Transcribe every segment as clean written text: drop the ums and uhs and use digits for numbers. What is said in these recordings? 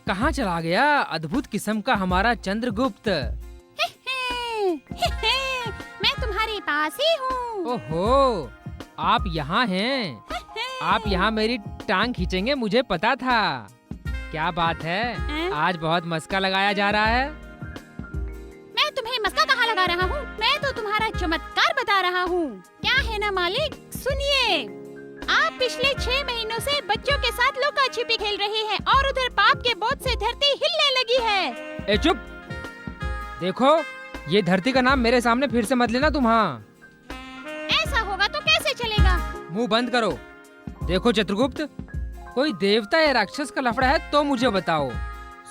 कहाँ चला गया अद्भुत किस्म का हमारा चंद्रगुप्त? मैं तुम्हारे पास ही हूँ। ओहो, आप यहाँ हैं। आप यहाँ मेरी टांग खींचेंगे मुझे पता था। क्या बात है, आज बहुत मस्का लगाया जा रहा है। मैं तुम्हें मस्का कहाँ लगा रहा हूँ? मैं तो तुम्हारा चमत्कार बता रहा हूँ। क्या है ना मालिक, सुनिए। आप पिछले 6 महीनों से बच्चों के साथ लुका छिपी खेल रहे हैं और उधर पाप के बोझ से धरती हिलने लगी है। ए चुप! देखो, ये धरती का नाम मेरे सामने फिर से मत लेना तुम। हाँ, ऐसा होगा तो कैसे चलेगा? मुंह बंद करो। देखो चित्रगुप्त, कोई देवता या राक्षस का लफड़ा है तो मुझे बताओ,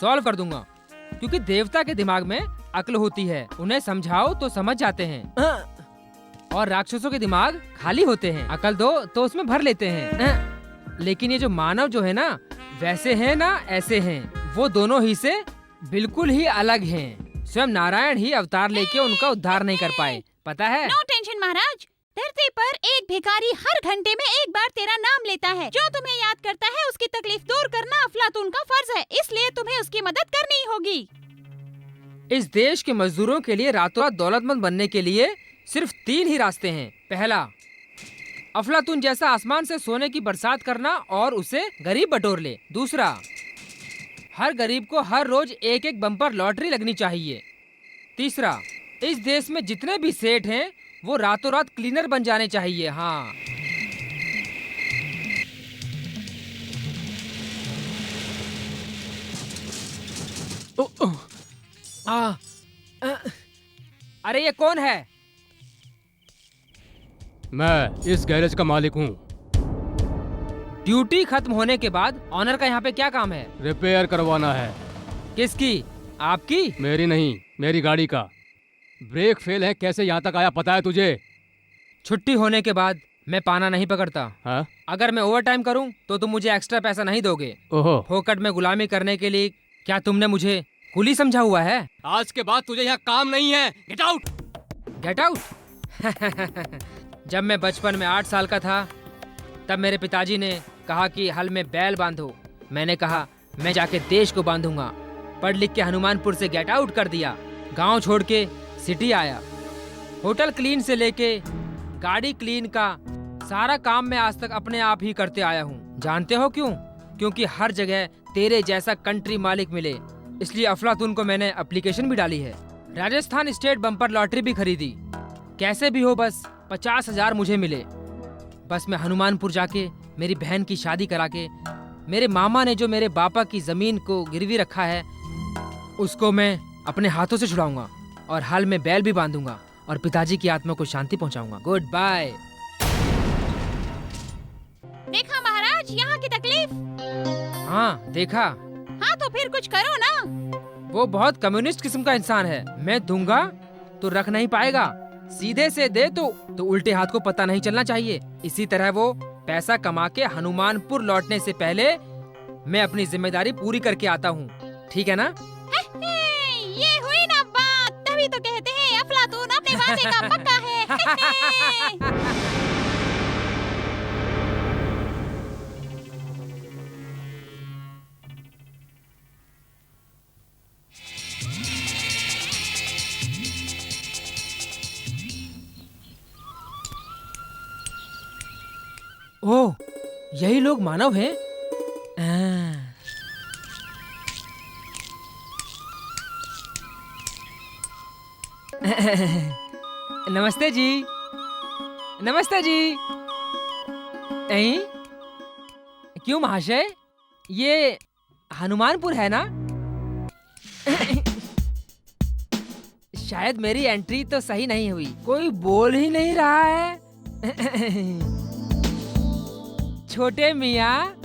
सॉल्व कर दूंगा। क्योंकि देवता के दिमाग में अक्ल होती है, उन्हें समझाओ तो समझ जाते हैं। और राक्षसों के दिमाग खाली होते हैं, अकल दो तो उसमें भर लेते हैं। लेकिन ये जो मानव जो है ना, वैसे हैं ना ऐसे हैं, वो दोनों ही से बिल्कुल ही अलग हैं। स्वयं नारायण ही अवतार लेके उनका उद्धार नहीं कर पाए, पता है? नो टेंशन महाराज। धरती पर एक भिखारी हर घंटे में एक बार तेरा नाम लेता है। जो तुम्हें याद करता है उसकी तकलीफ दूर करना अफलातून का फर्ज है, इसलिए तुम्हें उसकी मदद करनी होगी। इस देश के मजदूरों के लिए रातों रात दौलतमंद बनने के लिए सिर्फ 3 ही रास्ते हैं। पहला, अफलातून जैसा आसमान से सोने की बरसात करना और उसे गरीब बटोर ले। दूसरा, हर गरीब को हर रोज एक एक बम्पर लॉटरी लगनी चाहिए। तीसरा, इस देश में जितने भी सेठ हैं वो रातों रात क्लीनर बन जाने चाहिए। हाँ, अरे ये कौन है? मैं इस गैरेज का मालिक हूँ। ड्यूटी खत्म होने के बाद ऑनर का यहाँ पे क्या काम है? रिपेयर करवाना है। किसकी? आपकी? मेरी नहीं, मेरी गाड़ी का। ब्रेक फेल है, कैसे यहाँ तक आया पता है तुझे? छुट्टी होने के बाद मैं पाना नहीं पकड़ता। हाँ? अगर मैं ओवर टाइम करूँ तो तुम मुझे एक्स्ट्रा पैसा नहीं दोगे। ओहो, फोकट में गुलामी करने के लिए क्या तुमने मुझे कुली समझा हुआ है? आज के बाद तुझे यहाँ काम नहीं है। Get out! Get out! जब मैं बचपन में 8 साल का था तब मेरे पिताजी ने कहा कि हल में बैल बांधो। मैंने कहा मैं जाके देश को बांधूंगा। पढ़ लिख के हनुमानपुर से गेट आउट कर दिया। गांव छोड़ के सिटी आया। होटल क्लीन से लेके गाड़ी क्लीन का सारा काम मैं आज तक अपने आप ही करते आया हूँ। जानते हो क्यों? क्योंकि हर जगह तेरे जैसा कंट्री मालिक मिले, इसलिए अफलातून को मैंने एप्लीकेशन भी डाली है। राजस्थान स्टेट बम्पर लॉटरी भी खरीदी। कैसे भी हो बस 50,000 मुझे मिले। बस मैं हनुमानपुर जाके मेरी बहन की शादी करा के मेरे मामा ने जो मेरे बापा की जमीन को गिरवी रखा है उसको मैं अपने हाथों से छुड़ाऊंगा और हल में बैल भी बांधूंगा और पिताजी की आत्मा को शांति पहुंचाऊंगा। Good bye. देखा महाराज यहाँ की तकलीफ? हाँ देखा। हाँ तो फिर कुछ करो ना। वो बहुत कम्युनिस्ट किस्म का इंसान है। मैं दूंगा तो रख नहीं पाएगा, सीधे से दे तो उल्टे हाथ को पता नहीं चलना चाहिए। इसी तरह वो पैसा कमा के हनुमानपुर लौटने से पहले मैं अपनी जिम्मेदारी पूरी करके आता हूँ। ठीक है ना? ये हुई ना बात, तभी तो कहते हैं अफलातून अपने वादे का पक्का है। ओह, यही लोग मानव हैं? नमस्ते जी। नमस्ते जी। नहीं, क्यों महाशय? ये हनुमानपुर है ना? शायद मेरी एंट्री तो सही नहीं हुई। कोई बोल ही नहीं रहा है। छोटे मियाँ,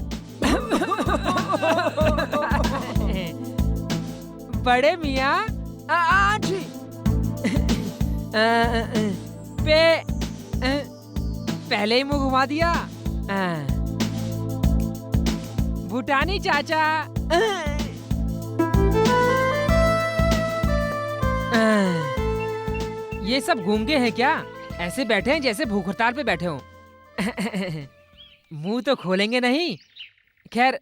बड़े मियाँ, आजी, पहले ही मुंह घुमा दिया। भूटानी चाचा, ये सब गूंगे हैं क्या? ऐसे बैठे हैं जैसे भूख हड़ताल पे बैठे हों। मुंह तो खोलेंगे नहीं। खैर,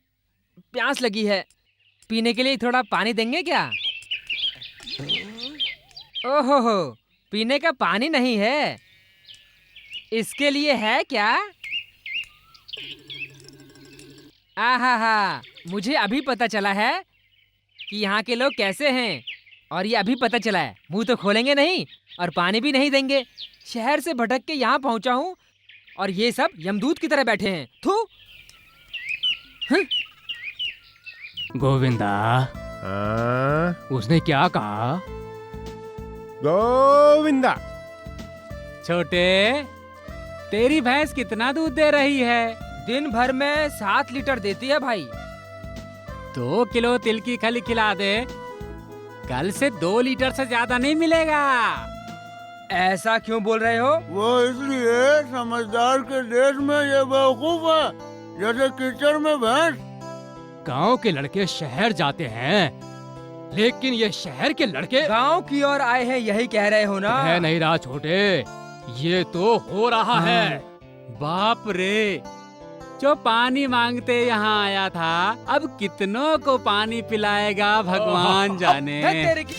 प्यास लगी है, पीने के लिए थोड़ा पानी देंगे क्या? ओहो हो, पीने का पानी नहीं है, इसके लिए है क्या? आहा, मुझे अभी पता चला है कि यहाँ के लोग कैसे हैं, और ये अभी पता चला है। मुंह तो खोलेंगे नहीं और पानी भी नहीं देंगे। शहर से भटक के यहाँ पहुँचा हूँ और ये सब यमदूत की तरह बैठे हैं। थू। गोविंदा, उसने क्या कहा? गोविंदा, छोटे, तेरी भैंस कितना दूध दे रही है? दिन भर में 7 लीटर देती है भाई। 2 किलो तिल की खली खिला दे, कल से 2 लीटर से ज्यादा नहीं मिलेगा। ऐसा क्यों बोल रहे हो? वो इसलिए समझदार के देश में ये बेवकूफ है, जैसे कीचड़ में भैंस। गांव के लड़के शहर जाते हैं, लेकिन ये शहर के लड़के गांव की ओर आए हैं, यही कह रहे हो ना? है नहीं रहा छोटे, ये तो हो रहा है। बाप रे, जो पानी मांगते यहाँ आया था, अब कितनों को पानी पिलाएगा भगवान जाने। तेरे की...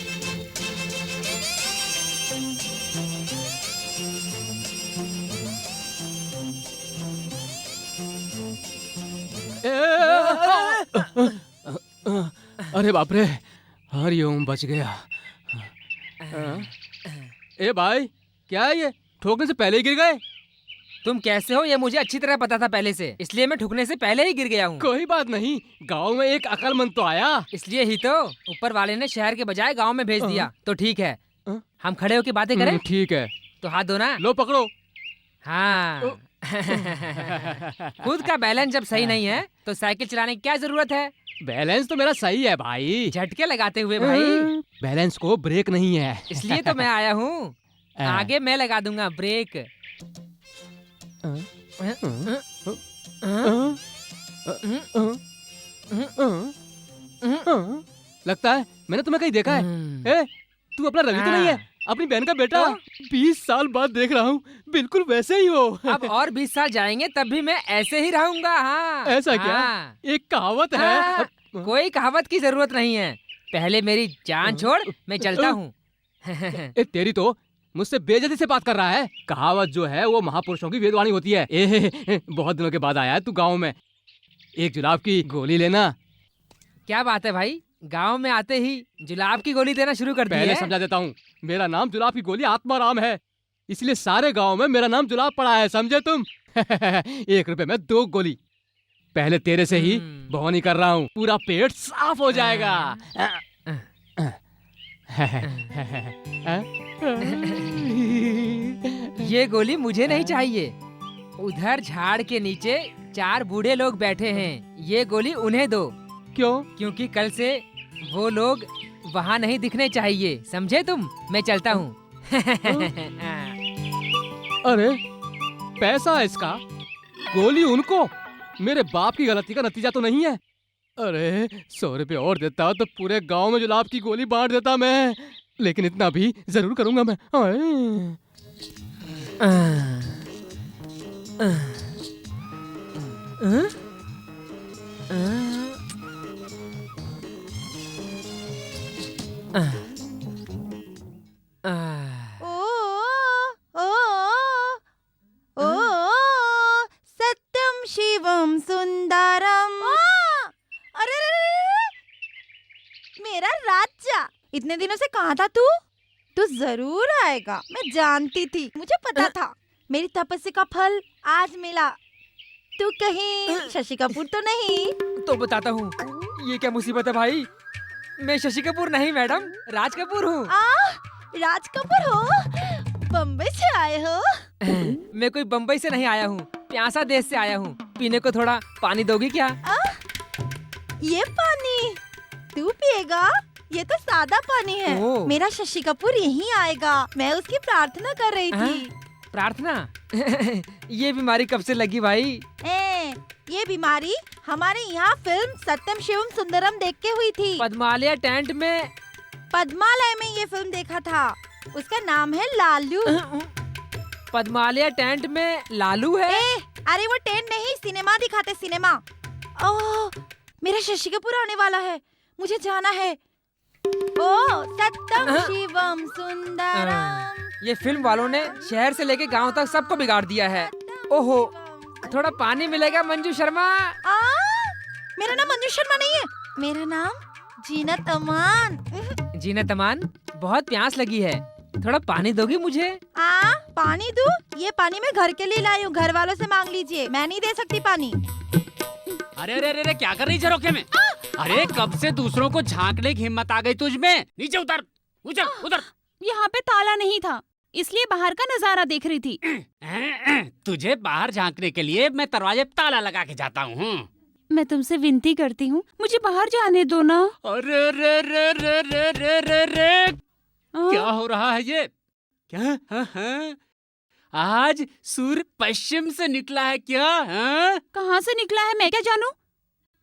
अरे बाप रे, हरिओम, बच गया। ए भाई, क्या है ये? ठोकने से पहले ही गिर गए? तुम कैसे हो ये मुझे अच्छी तरह पता था पहले से, इसलिए मैं ठुकने से पहले ही गिर गया हूँ। कोई बात नहीं, गांव में एक अकलमंद तो आया। इसलिए ही तो ऊपर वाले ने शहर के बजाय गांव में भेज दिया। तो ठीक है, हम खड़े होकर बातें करें। ठीक है, तो हाथ दो ना। लो पकड़ो। हाँ। खुद का बैलेंस जब सही नहीं है तो साइकिल चलाने की क्या जरूरत है? बैलेंस तो मेरा सही है भाई। झटके लगाते हुए भाई। बैलेंस को ब्रेक नहीं है। इसलिए तो मैं आया हूँ। आगे मैं लगा दूंगा ब्रेक। लगता है मैंने तुम्हें कहीं देखा है। तू अपना रवि तो नहीं है, अपनी बहन का बेटा? 20 साल बाद देख रहा हूँ, बिल्कुल वैसे ही हो। अब और 20 साल जाएंगे तब भी मैं ऐसे ही रहूंगा। हाँ। ऐसा क्या? एक कहावत है। कोई कहावत की जरूरत नहीं है, पहले मेरी जान छोड़, मैं चलता हूँ। तेरी तो मुझसे बेइज्जती से बात कर रहा है। कहावत जो है वो महापुरुषों की वेदवाणी होती है। बहुत दिनों के बाद आया है तू गाँव में, एक जुलाब की गोली लेना। क्या बात है भाई, गांव में आते ही जुलाब की गोली देना शुरू कर दी है? पहले समझा देता हूँ, मेरा नाम जुलाब की गोली आत्माराम है, इसलिए सारे गांव में मेरा नाम जुलाब पड़ा है, समझे तुम? 1 रुपए में 2 गोली। पहले तेरे से ही भौनी कर रहा हूँ, पूरा पेट साफ हो जाएगा। ये गोली मुझे नहीं चाहिए। उधर झाड़ के नीचे 4 बूढ़े लोग बैठे हैं, ये गोली उन्हें दो। क्यों? क्योंकि कल से वो लोग वहाँ नहीं दिखने चाहिए, समझे तुम? मैं चलता हूँ। अरे पैसा इसका, गोली उनको। मेरे बाप की गलती का नतीजा तो नहीं है। अरे 100 रुपए और देता तो पूरे गांव में जुलाब की गोली बांट देता मैं, लेकिन इतना भी जरूर करूंगा मैं। सत्यम शिवम सुंदरम। अरे रे रे रे, मेरा राजा, इतने दिनों से कहाँ था तू? तू जरूर आएगा, मैं जानती थी, मुझे पता था। मेरी तपस्या का फल आज मिला। तू कहीं शशि कपूर तो नहीं? तो बताता हूँ, ये क्या मुसीबत है भाई। मैं शशि कपूर नहीं मैडम, राज कपूर हूँ। राज कपूर हो? बम्बई से आए हो? मैं कोई बम्बई से नहीं आया हूँ, प्यासा देश से आया हूँ। पीने को थोड़ा पानी दोगी क्या? ये पानी तू पिएगा? ये तो सादा पानी है। ओह। मेरा शशि कपूर यहीं आएगा, मैं उसकी प्रार्थना कर रही थी। प्रार्थना? ये बीमारी कब से लगी भाई? ये बीमारी हमारे यहाँ फिल्म सत्यम शिवम सुंदरम देख के हुई थी। पद्मालय टेंट में। पद्मालय में ये फिल्म देखा था, उसका नाम है लालू। पद्मालय टेंट में लालू है? अरे वो टेंट नहीं, सिनेमा दिखाते, सिनेमा। ओह, मेरा शशि कपूर आने वाला है, मुझे जाना है। ओ सत्यम शिवम सुंदरम। ये फिल्म वालों ने शहर से लेके गांव तक सबको बिगाड़ दिया है। ओहो, थोड़ा पानी मिलेगा मंजू शर्मा? मेरा नाम मंजू शर्मा नहीं है, मेरा नाम जीनत अमान। जीनत अमान, बहुत प्यास लगी है, थोड़ा पानी दोगी मुझे? पानी दूं? ये पानी मैं घर के लिए लाई हूँ, घर वालों से मांग लीजिए, मैं नहीं दे सकती पानी। अरे अरे अरे क्या कर रही झरोखे में? अरे कब से दूसरों को झांकने की हिम्मत आ गई तुझ में? नीचे उतर, उतर, उतर। यहाँ पे ताला नहीं था, इसलिए बाहर का नजारा देख रही थी। तुझे बाहर झांकने के लिए मैं दरवाजे पे ताला लगा के जाता हूँ। मैं तुमसे विनती करती हूँ, मुझे बाहर जाने दो ना। अरे रे रे रे रे रे रे रे, क्या हो रहा है ये? क्या? हाँ? आज सूर्य पश्चिम से निकला है क्या? हाँ? कहाँ से निकला है मैं क्या जानूं?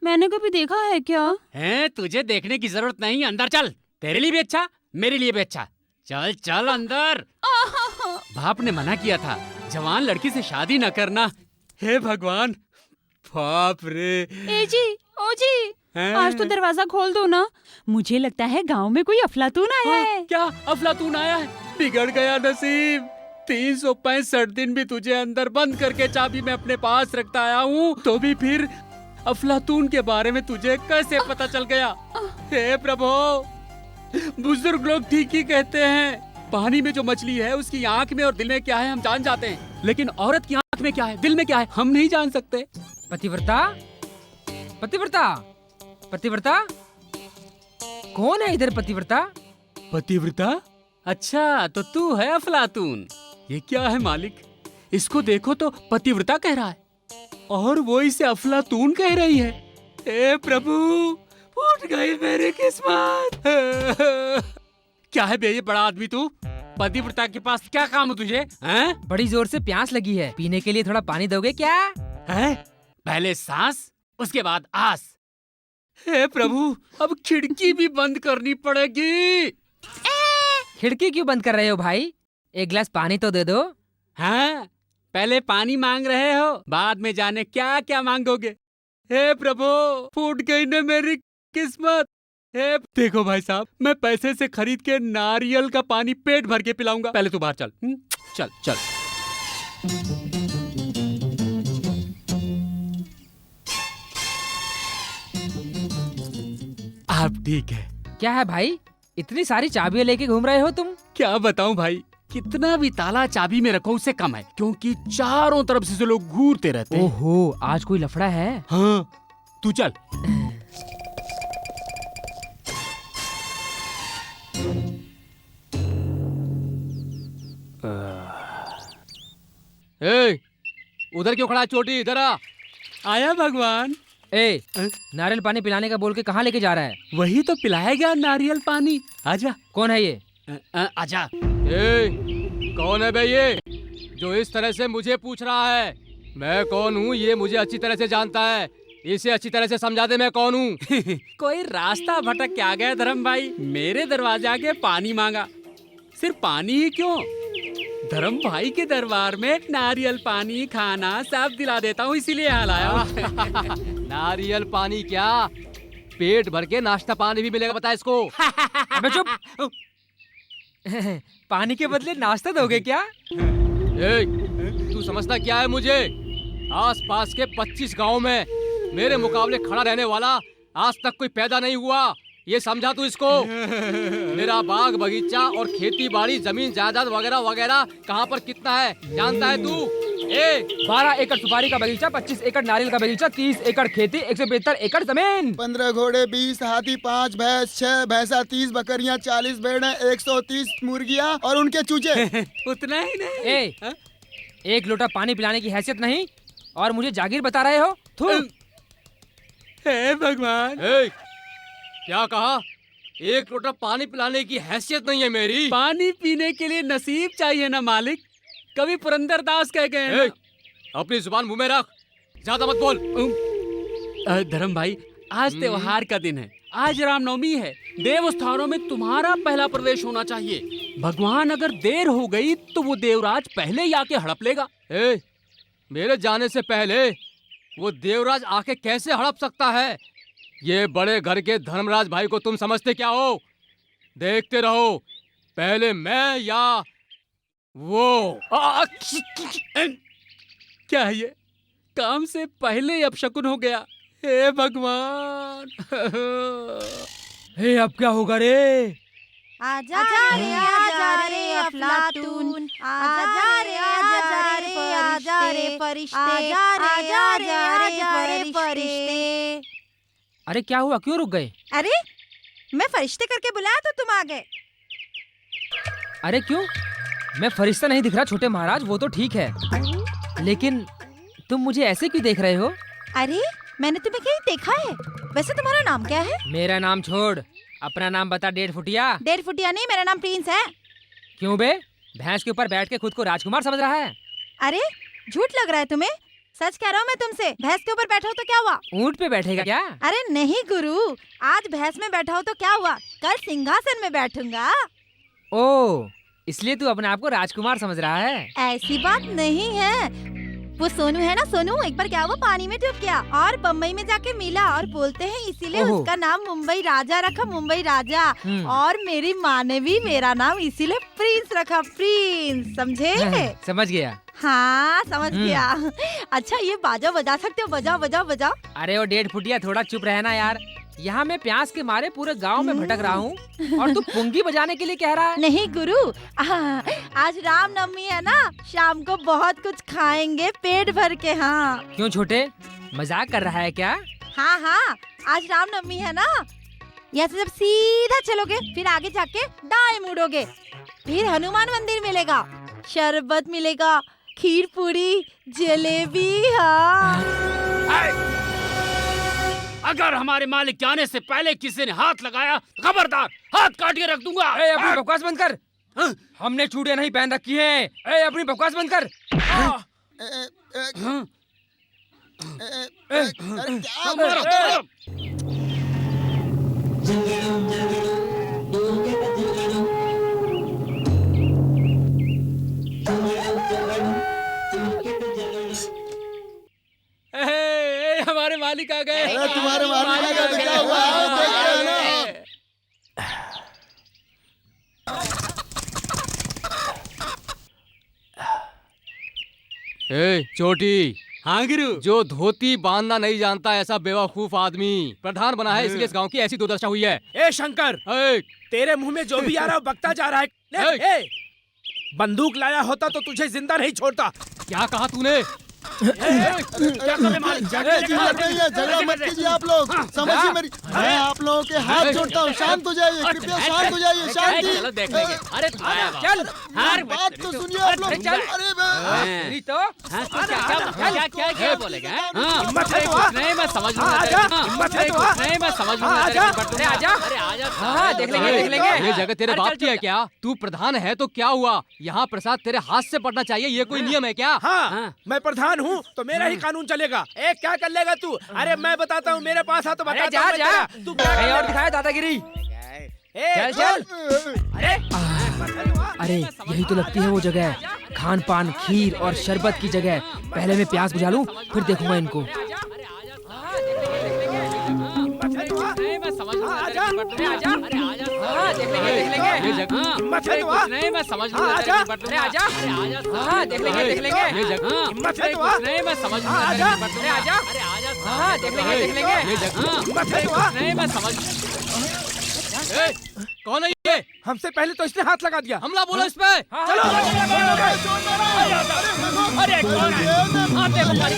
मैंने कभी देखा है क्या? हैं, तुझे देखने की जरूरत नहीं, अंदर चल। तेरे लिए भी अच्छा, मेरे लिए भी अच्छा। चल चल अंदर। बाप ने मना किया था जवान लड़की से शादी न करना। हे भगवान, बाप रे। ए जी, ओ जी, आज तो दरवाजा खोल दो ना, मुझे लगता है गांव में कोई अफलातून आया है। क्या अफलातून आया है? बिगड़ गया नसीब। 365 दिन भी तुझे अंदर बंद करके चाबी मैं अपने पास रखता आया हूँ, तो भी फिर अफलातून के बारे में तुझे कैसे पता चल गया? हे प्रभु, बुजुर्ग लोग ठीक ही कहते हैं, पानी में जो मछली है उसकी आंख में और दिल में क्या है हम जान जाते हैं, लेकिन औरत की आंख में क्या है, दिल में क्या है, हम नहीं जान सकते। पतिव्रता, पतिव्रता, पतिव्रता, कौन है इधर पतिव्रता? पतिव्रता? अच्छा, तो तू है अफलातून। ये क्या है मालिक, इसको देखो तो पतिव्रता कह रहा है और वो इसे अफलातून कह रही है। हे प्रभु, फूट गई मेरी किस्मत। क्या है बे ये बड़ा आदमी तू? पतिव्रता के पास क्या काम है तुझे? हैं? बड़ी जोर से प्यास लगी है, पीने के लिए थोड़ा पानी दोगे क्या? हैं? पहले सांस, उसके बाद आस। हे प्रभु, अब खिड़की भी बंद करनी पड़ेगी। खिड़की क्यों बंद कर रहे हो भाई? एक गिलास पानी तो दे दो। हाँ, पहले पानी मांग रहे हो, बाद में जाने क्या क्या मांगोगे। हे प्रभु, फूट गई न मेरी किस्मत। हे देखो भाई साहब, मैं पैसे से खरीद के नारियल का पानी पेट भर के पिलाऊंगा। पहले तू बाहर चल। चल चल। आप ठीक है? क्या है भाई, इतनी सारी चाबियां लेके घूम रहे हो तुम? क्या बताऊं भाई, कितना भी ताला चाबी में रखो उससे कम है, क्योंकि चारों तरफ से लोग घूरते रहते हैं। ओहो, आज कोई लफड़ा है? हाँ, तू चल। ए, उधर क्यों खड़ा है चोटी? इधर आ। आया भगवान। ए, नारियल पानी पिलाने का बोल के कहाँ लेके जा रहा है? वही तो पिलाएगा नारियल पानी। आजा। कौन है ये? आजा। ए, कौन है बे ये जो इस तरह से मुझे पूछ रहा है? मैं कौन हूँ ये मुझे अच्छी तरह से जानता है, इसे अच्छी तरह से समझा दे मैं कौन हूँ। कोई रास्ता भटक के आ गया धर्म भाई, मेरे दरवाजे आके पानी मांगा। सिर्फ पानी ही क्यों, धर्म भाई के दरबार में नारियल पानी खाना सब दिला देता हूँ, इसीलिए यहाँ लाया हूँ। नारियल पानी क्या, पेट भर के नाश्ता पानी भी मिलेगा, बता इसको। अबे चुप। पानी के बदले नाश्ता दोगे क्या? ए, तू समझता क्या है मुझे? आसपास के 25 गांव में मेरे मुकाबले खड़ा रहने वाला आज तक कोई पैदा नहीं हुआ। ये समझा तू इसको? मेरा बाग बगीचा और खेती बाड़ी जमीन जायदाद वगैरह वगैरह कहाँ पर कितना है जानता है तू? 12 एकड़ सुपारी का बगीचा, 25 एकड़ नारियल का बगीचा, 30 एकड़ खेती, 172 एकड़ जमीन। 15 घोड़े, 20 हाथी, 5 भैंस, 6 भैंसा, 30 बकरियां, 40 भेड़ें, 130 मुर्गियां और उनके चूजे। उतना ही नहीं। एक लोटा पानी पिलाने की हैसियत नहीं और मुझे जागीर बता रहे हो? थू। हे भगवान। क्या कहा? एक लोटा पानी पिलाने की हैसियत नहीं है मेरी? पानी पीने के लिए नसीब चाहिए ना मालिक। कभी पुरंदरदास कह गए हैं ना। अपनी जुबान मुंह में रख, ज्यादा मत बोल। धर्म भाई, आज त्योहार का दिन है, आज रामनवमी है। देव स्थानों में तुम्हारा पहला प्रवेश होना चाहिए। भगवान अगर देर हो गई तो वो देवराज पहले ही आके हड़प लेगा। मेरे जाने से पहले वो देवराज आके कैसे हड़प सकता है? ये बड़े घर के धर्मराज भाई को तुम समझते क्या हो? देखते रहो, पहले मैं या वो। क्या है ये? काम से पहले ही अपशकुन हो गया। हे भगवान। अब क्या होगा रे? आजा रे अफलातून, आजा रे फरिश्ते, आजा रे फरिश्ते। अरे क्या हुआ, क्यों रुक गए? अरे मैं फरिश्ते करके बुलाया तो तुम आ गए। अरे क्यों? मैं फरिश्ता नहीं दिख रहा छोटे महाराज, वो तो ठीक है, लेकिन तुम मुझे ऐसे क्यों देख रहे हो? अरे मैंने तुम्हें कहीं देखा है। वैसे तुम्हारा नाम क्या है? मेरा नाम छोड़, अपना नाम बता। 1.5 फुटिया। 1.5 फुटिया नहीं, मेरा नाम प्रिंस है। क्यों बे? भैंस के ऊपर बैठ के खुद को राजकुमार समझ रहा है? अरे झूठ लग रहा है तुम्हें? सच कह रहा हूँ मैं तुमसे। भैंस के ऊपर बैठा हो तो क्या हुआ? ऊंट पे बैठेगा क्या? अरे नहीं गुरु, आज भैंस में बैठा हो तो क्या हुआ, कल सिंहासन में बैठूंगा। ओ, इसलिए तू अपने आप को राजकुमार समझ रहा है? ऐसी बात नहीं है। वो सोनू है ना, सोनू एक बार क्या हुआ, पानी में डूब गया और बम्बई में जाके मिला और बोलते हैं इसीलिए ओहो। उसका नाम मुंबई राजा रखा, मुंबई राजा। और मेरी माँ ने भी मेरा नाम इसीलिए प्रिंस रखा, प्रिंस। समझे? समझ गया। हाँ समझ गया। अच्छा ये बाजा बजा सकते हो? बजाओ बजाओ बजाओ। अरे वो 1.5 फुटिया, थोड़ा चुप रहना यार। यहाँ मैं प्यास के मारे पूरे गांव में भटक रहा हूँ और तू पुंगी बजाने के लिए कह रहा है? नहीं गुरु, आज रामनवमी है ना, शाम को बहुत कुछ खाएंगे पेट भर के। हाँ। क्यों छोटे, मजाक कर रहा है क्या? हाँ हाँ, आज रामनवमी है ना। यहाँ से जब सीधा चलोगे फिर आगे जाके दाएं मुड़ोगे, फिर हनुमान मंदिर मिलेगा, शरबत मिलेगा, खीर पूरी, जलेबी। हाँ। अगर हमारे मालिक जाने से पहले किसी ने हाथ लगाया, खबरदार हाथ काट के रख दूंगा। अपनी बकवास बंद कर। हमने चूड़ियां नहीं पहन रखी हैं। अपनी बकवास बंद कर। हमारे मालिक आ गए। अरे तुम्हारे मालिक आ गए तो क्या हुआ? चोटी। हाँ गुरु। जो धोती बांधना नहीं जानता ऐसा बेवकूफ आदमी प्रधान बना है, इसलिए इस गांव की ऐसी दुर्दशा हुई है। ए शंकर, तेरे मुंह में जो भी आ रहा है बकता जा रहा है। ए, बंदूक लाया होता तो तुझे जिंदा नहीं छोड़ता। क्या कहा तूने? झगड़ा मत कीजिए आप लोग, समझिए मेरी। मैं आप लोगों के हाथ जोड़ता हूँ, शांत हो जाइए, कृपया शांत हो जाइए, शांति। अरे चल, बात तो सुनिए आप लोग। चल। अरे क्या बोलेगा? हिम्मत है तो आ। नहीं मैं समझ हिम्मत है तो आ। नहीं मैं समझ आजा। हाँ, देख लेंगे। ये जगह तेरे बाप की है क्या? तू प्रधान है तो क्या हुआ? यहाँ प्रसाद तेरे हाथ से पड़ना चाहिए, ये कोई नियम है क्या? हाँ, मैं प्रधान हूँ तो मेरा ही कानून चलेगा। ए, क्या कर लेगा तू? अरे मैं बताता हूँ, मेरे पास आ तो बताता हूँ। जा। तू कहीं और दिखाया दादागिरी। चल। अरे यही तो लगती है वो जगह, खान पान, खीर और शरबत की जगह। पहले मैं प्यास बुझा लूं, फिर देखूंगा इनको। मैं समझ देख लेंगे देख लेंगे। ये जगह हिम्मत है तो कुछ नहीं, मैं समझ लूंगा, हाँ, तेरे आजा। निपट अरे लूंगा। आजा। अरे आजा, हाँ देख लेंगे देख लेंगे। ये जगह हिम्मत है तो कुछ नहीं, मैं समझ लूंगा, तेरे आजा। निपट अरे लूंगा। आजा। अरे आजा, हाँ देख लेंगे देख लेंगे। ये जगह हिम्मत है तो कुछ नहीं, मैं समझ। ए, कौन है ये? हमसे पहले तो इसने हाथ लगा दिया। हमला बोलो इस पे। चलो अरे कौन है? हाँ देखो मारी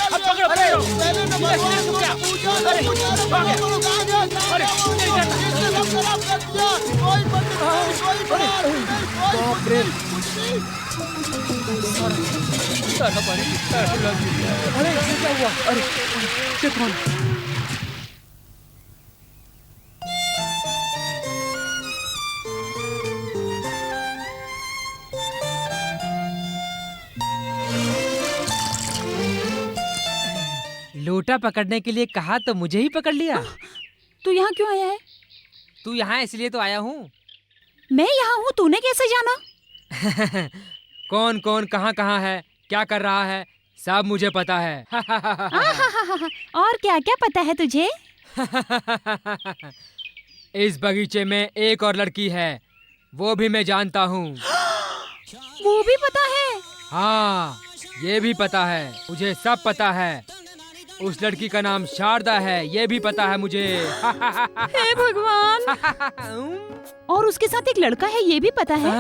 अब पकड़ो पकड़ो। अरे ये क्या हुआ? अरे ये कौन? लोटा पकड़ने के लिए कहा तो मुझे ही पकड़ लिया। तू यहाँ क्यों आया है? तू यहाँ इसलिए तो आया हूँ। मैं यहाँ हूँ, तूने कैसे जाना? कौन कौन कहाँ कहाँ है, क्या कर रहा है, सब मुझे पता है। और क्या क्या पता है तुझे? इस बगीचे में एक और लड़की है, वो भी मैं जानता हूँ। वो भी पता है? हाँ ये भी पता है, मुझे सब पता है। उस लड़की का नाम शारदा है, ये भी पता है मुझे। हे भगवान! और उसके साथ एक लड़का है, ये भी पता है?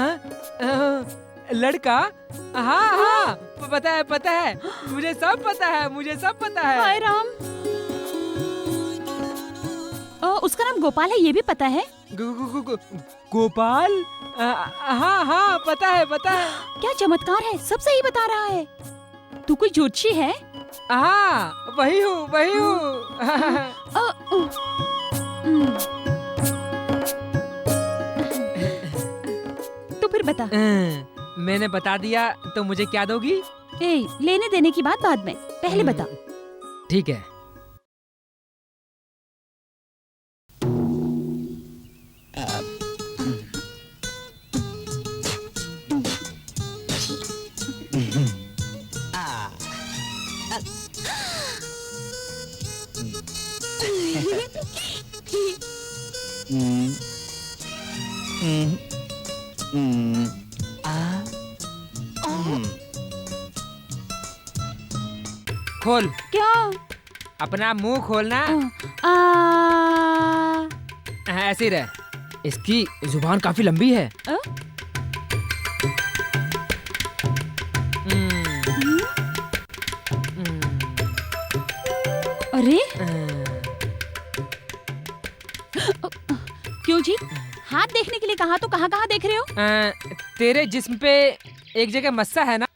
लड़का? हाँ हाँ पता है, मुझे सब पता है, मुझे सब पता है। हाय राम! उसका नाम गोपाल है, ये भी पता है? गोपाल? हाँ हाँ पता है पता है। क्या चमत्कार है, सब सही बता रहा है। तू कोई ज्योतिषी है? हाँ वही हूँ वही हूँ। तो फिर बता। मैंने बता दिया तो मुझे क्या दोगी? ए, लेने देने की बात बाद में, पहले बता। ठीक है। खोल, क्या? अपना मुंह खोलना। ऐसे ही रह, इसकी जुबान काफी लंबी है। अरे क्यों जी, हाथ देखने के लिए कहा तो कहाँ कहाँ देख रहे हो? तेरे जिस्म पे एक जगह मस्सा है ना?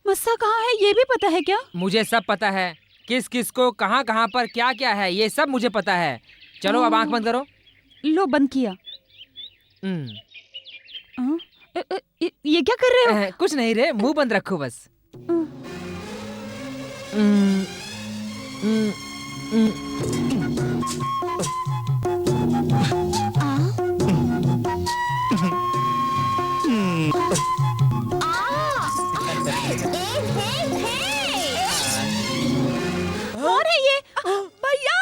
मस्सा कहाँ है, ये भी पता है क्या? मुझे सब पता है, किस किस को कहाँ कहाँ पर क्या क्या है, ये सब मुझे पता है। चलो अब आंख बंद करो। लो बंद किया। ये क्या कर रहे हो? कुछ नहीं रे, मुंह बंद रखो बस। कौन है ये? भैया!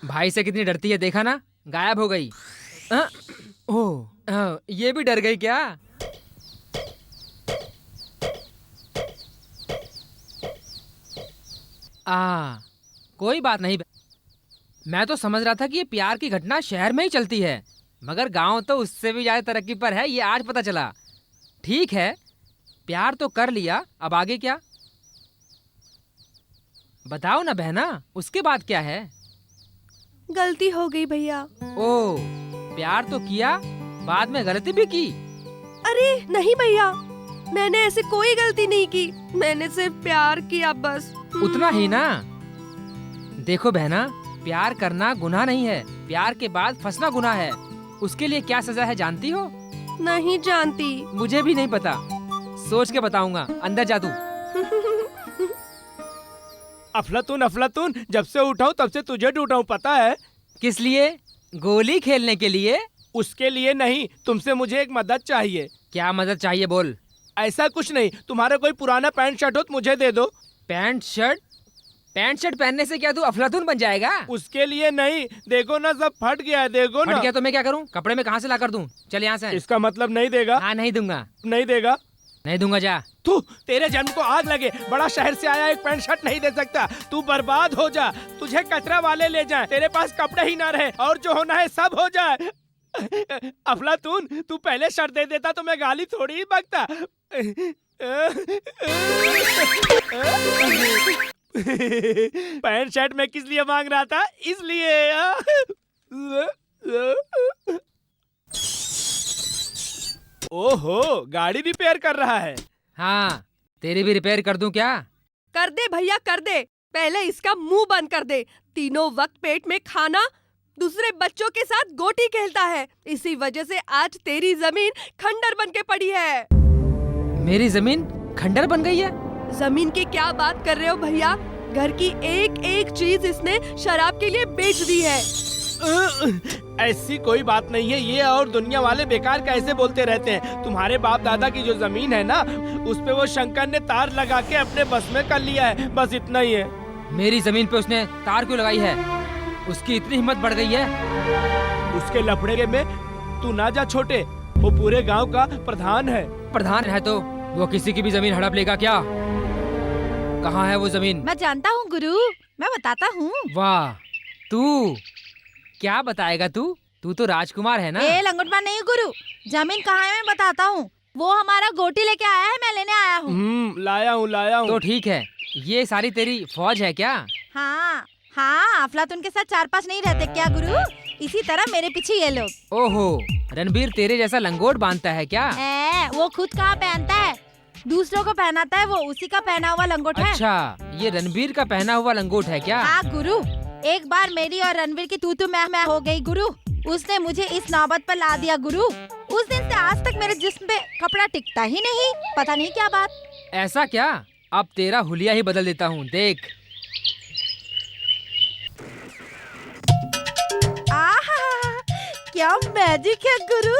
भाई से कितनी डरती है, देखा ना, गायब हो गई। ओह, ये भी डर गई क्या? कोई बात नहीं। मैं तो समझ रहा था कि ये प्यार की घटना शहर में ही चलती है, मगर गांव तो उससे भी ज्यादा तरक्की पर है, ये आज पता चला। ठीक है, प्यार तो कर लिया, अब आगे क्या? बताओ ना बहना, उसके बाद क्या है? गलती हो गई भैया। ओह, प्यार तो किया, बाद में गलती भी की? अरे नहीं भैया, मैंने ऐसे कोई गलती नहीं की, मैंने सिर्फ प्यार किया बस। उतना ही ना? देखो बहना, प्यार करना गुनाह नहीं है, प्यार के बाद फंसना गुनाह है। उसके लिए क्या सजा है जानती हो? नहीं जानती। मुझे भी नहीं पता, सोच के बताऊंगा। अंदर जा तू। अफलातून अफलातून, जब से उठाऊं तब से तुझे ढूंढा हूं, पता है? किस लिए? गोली खेलने के लिए? उसके लिए नहीं, तुमसे मुझे एक मदद चाहिए। क्या मदद चाहिए बोल। ऐसा कुछ नहीं, तुम्हारा कोई पुराना पैंट शर्ट हो तो मुझे दे दो। Pant shirt? पैंट शर्ट पहनने से क्या तू अफलातून बन जाएगा? उसके लिए नहीं, देखो ना सब फट गया है, देखो फट ना। गया तो मैं क्या करूं? कपड़े में कहां से ला कर दूं? चल यहाँ से। इसका मतलब नहीं देगा? हाँ नहीं दूंगा, नहीं देगा? नहीं दूंगा, जा। तू, तेरे जन्म को आग लगे, बड़ा शहर से आया एक पैंट शर्ट नहीं दे सकता। तू बर्बाद हो जा, तुझे कचरा वाले ले जाए, तेरे पास कपड़े ही ना रहे और जो होना है सब हो जाए। अफलातून, तू पहले शर्ट दे देता तो मैं गाली थोड़ी ही बकता। पैंट शर्ट में किस लिए मांग रहा था? इसलिए। ओहो, गाड़ी रिपेयर कर रहा है। हाँ, तेरी भी रिपेयर कर दूं क्या? कर दे भैया कर दे, पहले इसका मुंह बंद कर दे। तीनों वक्त पेट में खाना, दूसरे बच्चों के साथ गोटी खेलता है, इसी वजह से आज तेरी जमीन खंडर बन के पड़ी है। मेरी जमीन खंडर बन गई है? जमीन की क्या बात कर रहे हो भैया, घर की एक एक चीज इसने शराब के लिए बेच दी है। ऐसी कोई बात नहीं है, ये और दुनिया वाले बेकार कैसे बोलते रहते हैं। तुम्हारे बाप दादा की जो जमीन है ना, उस पे वो शंकर ने तार लगा के अपने बस में कर लिया है, बस इतना ही है। मेरी जमीन पे उसने तार क्यों लगाई है? उसकी इतनी हिम्मत बढ़ गई है? उसके लफड़े में तू ना जा छोटे, वो पूरे गांव का प्रधान है। प्रधान है तो वो किसी की भी जमीन हड़प लेगा क्या? कहाँ है वो जमीन? मैं जानता हूँ गुरु, मैं बताता हूँ। वाह, तू क्या बताएगा? तू तो राजकुमार है ना? ए लंगोटमा नहीं गुरु, जमीन कहाँ है मैं बताता हूँ। वो हमारा गोटी लेके आया है, मैं लेने आया हूँ। लाया हूँ। तो ठीक है, ये सारी तेरी फौज है क्या? हाँ हाँ, अफलातून के साथ 4-5 नहीं रहते क्या गुरु? इसी तरह मेरे पीछे ये लोग। ओहो, रणबीर तेरे जैसा लंगोट बांधता है क्या? वो खुद कहाँ पहनता है, दूसरों को पहनाता है, वो उसी का पहना हुआ लंगोट है। अच्छा, ये रणबीर का पहना हुआ लंगोट है क्या? हाँ गुरु, एक बार मेरी और रणवीर की तू मैं हो गई गुरु। उसने मुझे इस नौबत पर ला दिया गुरु। उस दिन से आज तक मेरे जिस्म पे कपड़ा टिकता ही नहीं, पता नहीं क्या बात। ऐसा क्या? अब तेरा हुलिया ही बदल देता हूँ, देख। आहा, क्या मैजिक है गुरु।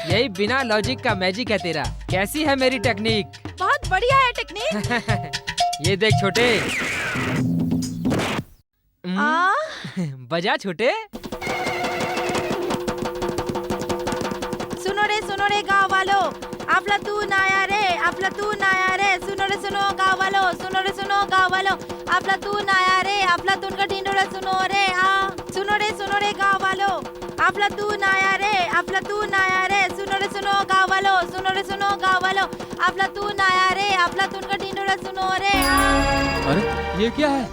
यही बिना लॉजिक का मैजिक है तेरा। कैसी है मेरी टेक्निक? बहुत बढ़िया है टेक्निक। ये देख छोटे। आ? बजा छोटे। सुनो रे गाँव वालों, अफलातून आया रे, अफलातून आया रे। सुनो गाँव वालों, सुनो गाँव वालों, अफलातून आया रे, अफलातून का ढिंढोरा सुनो रे। सुनो रे गाँव वालों, अफलातून आया रे, अफलातून आया रे। सुनो गाँव वालों, सुनो गाँव वालों, अफलातून आया रे, अफलातून का ढिंढोरा सुनो रे। अरे ये क्या है?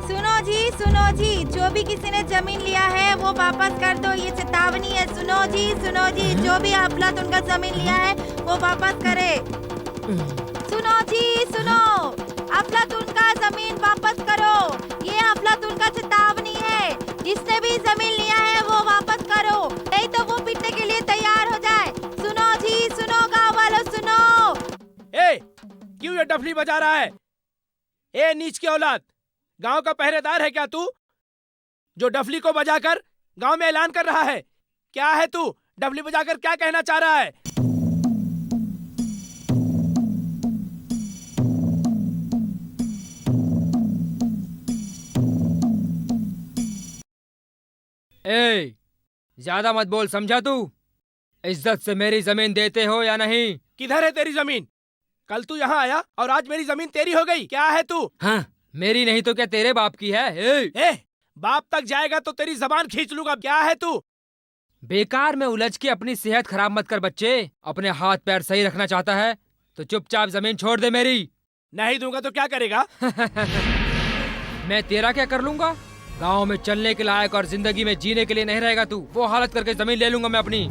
सुनो जी, जो भी किसी ने जमीन लिया है वो वापस कर दो, ये चेतावनी है। सुनो जी, जो भी अफलातून का जमीन लिया है वो वापस करे। सुनो, अफलातून का जमीन वापस करो, ये अफलातून का चेतावनी है। जिसने भी जमीन लिया है वो वापस करो, नहीं तो वो पीटने के लिए तैयार हो जाए। सुनो गाँव वालों, सुनो। क्यों ये डफली बजा रहा है? ए नीच की औलाद, गांव का पहरेदार है क्या तू, जो डफली को बजाकर गांव में ऐलान कर रहा है? क्या है तू, डफली बजाकर क्या कहना चाह रहा है? ए, ज्यादा मत बोल, समझा तू? इज्जत से मेरी जमीन देते हो या नहीं? किधर है तेरी जमीन? कल तू यहाँ आया और आज मेरी जमीन तेरी हो गई। क्या है तू? हाँ, मेरी नहीं तो क्या तेरे बाप की है? बाप तक जाएगा तो तेरी जबान खींच लूंगा। क्या है तू? बेकार में उलझ के अपनी सेहत खराब मत कर बच्चे। अपने हाथ पैर सही रखना चाहता है तो चुपचाप जमीन छोड़ दे मेरी। नहीं दूंगा तो क्या करेगा? मैं तेरा क्या कर लूंगा? गांव में चलने के लायक और जिंदगी में जीने के लिए नहीं रहेगा तू। वो हालत करके जमीन ले लूंगा मैं अपनी।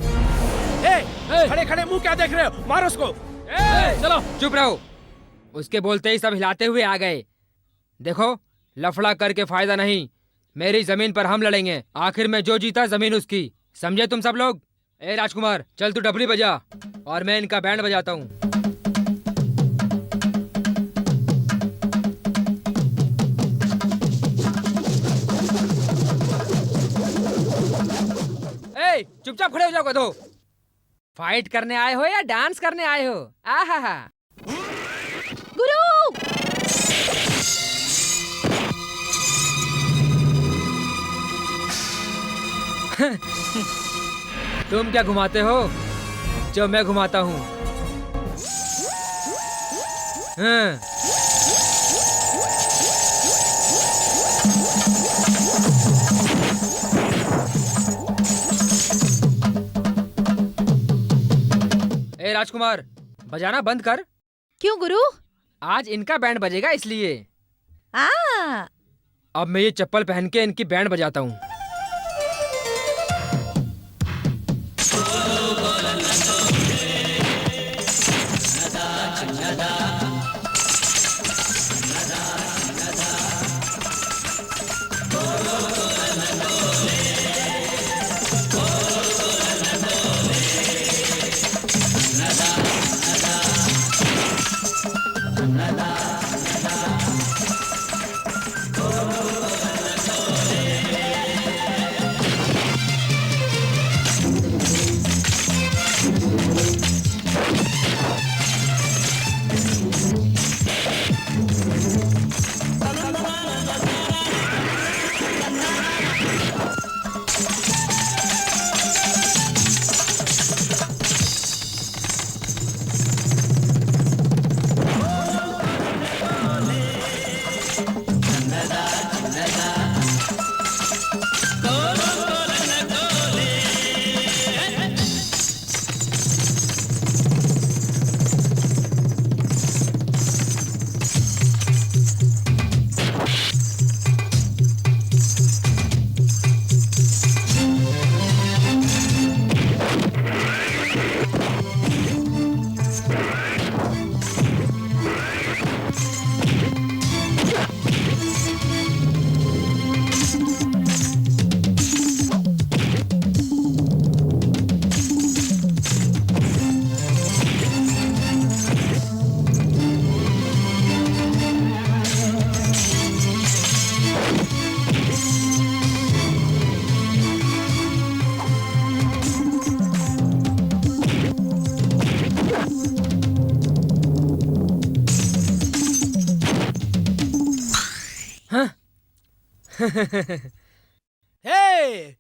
खड़े खड़े मुंह क्या देख रहे हो? मारो उसको। चलो चुप रहो। उसके बोलते ही सब हिलाते हुए आ गए। देखो, लफड़ा करके फायदा नहीं, मेरी जमीन पर हम लड़ेंगे। आखिर में जो जीता जमीन उसकी। समझे तुम सब लोग? ए राजकुमार, चल तू डफली बजा और मैं इनका बैंड बजाता हूँ। ए, चुपचाप खड़े हो जाओ। तो फाइट करने आए हो या डांस करने आए हो? आहा, तुम क्या घुमाते हो जो मैं घुमाता हूँ? हाँ। ए राजकुमार, बजाना बंद कर। क्यों गुरु? आज इनका बैंड बजेगा इसलिए। आ अब मैं ये चप्पल पहन के इनकी बैंड बजाता हूँ।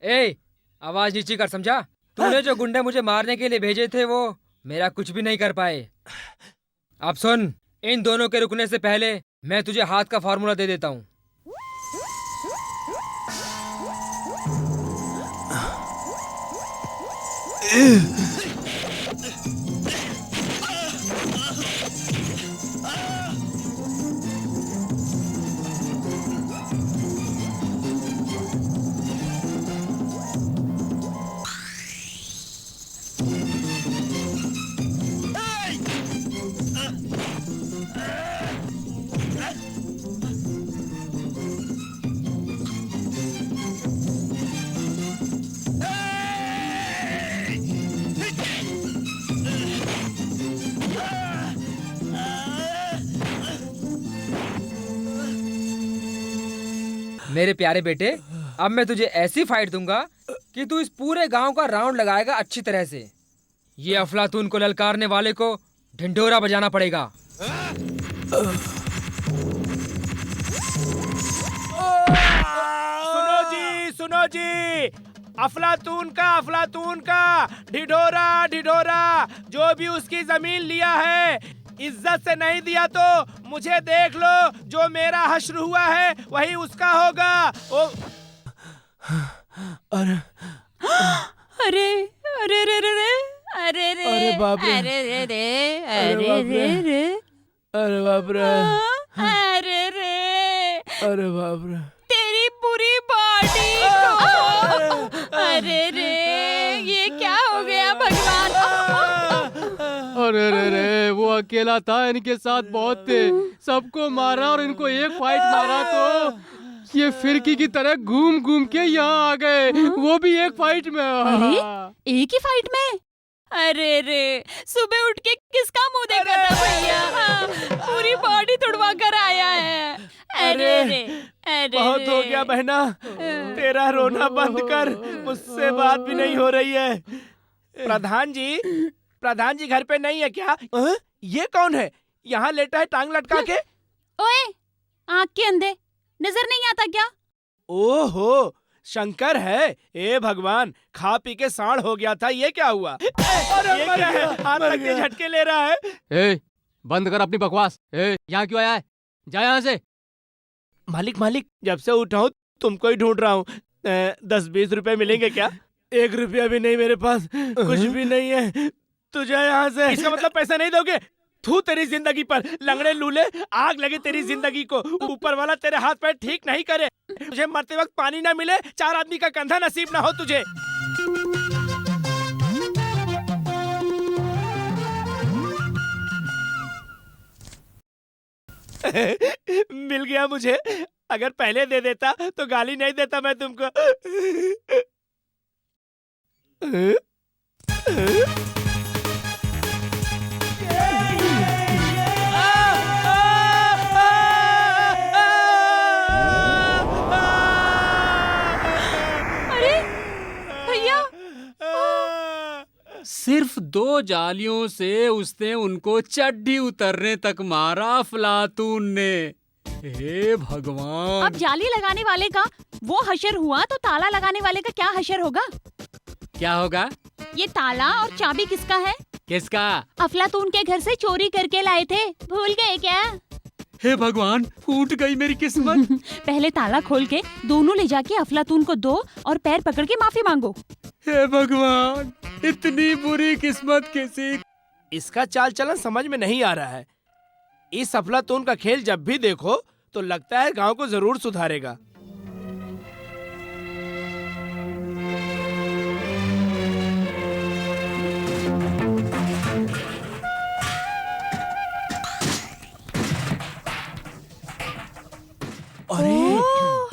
ए, आवाज नीची कर, समझा? तूने जो गुंडे मुझे मारने के लिए भेजे थे वो मेरा कुछ भी नहीं कर पाए। अब सुन, इन दोनों के रुकने से पहले मैं तुझे हाथ का फार्मूला दे देता हूँ। मेरे प्यारे बेटे, अब मैं तुझे ऐसी फाइट दूंगा कि तू इस पूरे गांव का राउंड लगाएगा अच्छी तरह से। ये अफलातून को ललकारने वाले को ढिंढोरा बजाना पड़ेगा। सुनो जी, अफलातून का ढिढोरा ढिढोरा, जो भी उसकी जमीन लिया है इज्जत से नहीं दिया तो मुझे देख लो, जो मेरा हश्र हुआ है वही उसका होगा। ओ अरे अरे अरे रे रे अरे रे अरे बाप रे, अरे रे रे अरे बाप रे, अरे बाप रे, अरे रे अरे बाप रे, तेरी पूरी बॉडी। अरे रे, ये क्या हो गया भगवान? अरे रे रे, वो अकेला था, इनके साथ बहुत थे, सबको मारा और इनको एक फाइट मारा तो ये फिरकी की तरह घूम घूम के यहाँ आ गए, वो भी एक फाइट में। अरे, एक ही फाइट में? अरे रे, सुबह उठ के किसका मुंह देखा था भैया? हाँ, पूरी बॉडी तुड़वा कर आया है। अरे रे, अरे बहुत हो गया बहना, तेरा रोना बंद कर, मुझसे बात भी नहीं हो रही है। प्रधान जी घर पे नहीं है क्या? ये कौन है यहाँ लेटा है टांग लटका के? ओए, आँख के अंधे, नजर नहीं आता क्या? ओहो, शंकर है। ए भगवान, खा पी के साढ़ हो गया था, ये क्या हुआ? ये क्या है? हाथ लग के झटके ले रहा है। ए, बंद कर अपनी बकवास। यहाँ क्यों आया है? जा यहाँ से। मालिक, जब से उठा हूँ तुमको ही ढूंढ रहा हूँ। 10-20 रुपए मिलेंगे क्या? 1 रुपया भी नहीं मेरे पास, कुछ भी नहीं है। तू जा यहाँ से। इसका मतलब पैसा नहीं दोगे? थू तेरी जिंदगी पर, लंगड़े लूले, आग लगे तेरी जिंदगी को। ऊपर वाला तेरे हाथ पैर ठीक नहीं करे। तुझे मरते वक्त पानी ना मिले, 4 आदमी का कंधा नसीब ना हो तुझे। मिल गया मुझे। अगर पहले दे देता तो गाली नहीं देता मैं तुमको। अरे भैया, सिर्फ 2 जालियों से उसने उनको चड्डी उतरने तक मारा अफलातून ने। हे भगवान। अब जाली लगाने वाले का वो हशर हुआ तो ताला लगाने वाले का क्या हशर होगा? क्या होगा? ये ताला और चाबी किसका है? किसका? अफलातून के घर से चोरी करके लाए थे, भूल गए क्या? हे भगवान, फूट गई मेरी किस्मत। पहले ताला खोल के दोनों ले जाके अफलातून को दो और पैर पकड़ के माफी मांगो। हे भगवान, इतनी बुरी किस्मत किसी। इसका चाल चलन समझ में नहीं आ रहा है। इस अफलातून का खेल जब भी देखो तो लगता है गांव को जरूर सुधारेगा। अरे,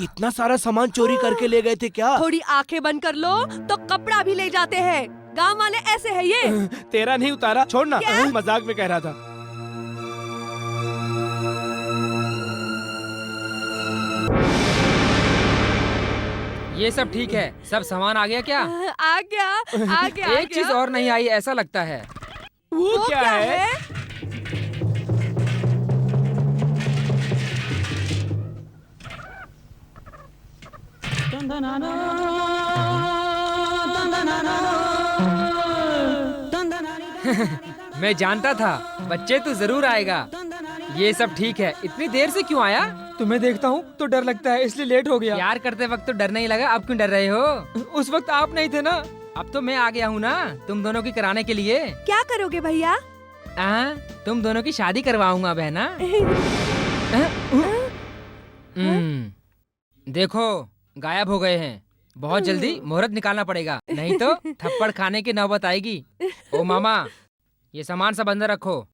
इतना सारा सामान चोरी करके ले गए थे क्या? थोड़ी आंखें बंद कर लो तो कपड़ा भी ले जाते हैं। गांव वाले ऐसे है ये। तेरा नहीं उतारा, छोड़ना। मजाक में कह रहा था। ये सब ठीक है, सब सामान आ गया क्या? आ गया। एक चीज और नहीं आई ऐसा लगता है। वो क्या है? मैं जानता था बच्चे तू जरूर आएगा। ये सब ठीक है, इतनी देर से क्यों आया? तुम्हें देखता हूँ तो डर लगता है, इसलिए लेट हो गया। प्यार करते वक्त तो डर नहीं लगा, अब क्यों डर रहे हो? उस वक्त आप नहीं थे ना। अब तो मैं आ गया हूँ ना तुम दोनों की कराने के लिए। क्या करोगे भैया? तुम दोनों की शादी करवाऊंगा बहना। देखो गायब हो गए हैं, बहुत जल्दी मुहूर्त निकालना पड़ेगा, नहीं तो थप्पड़ खाने की नौबत आएगी। ओ मामा, ये सामान सब अंदर रखो।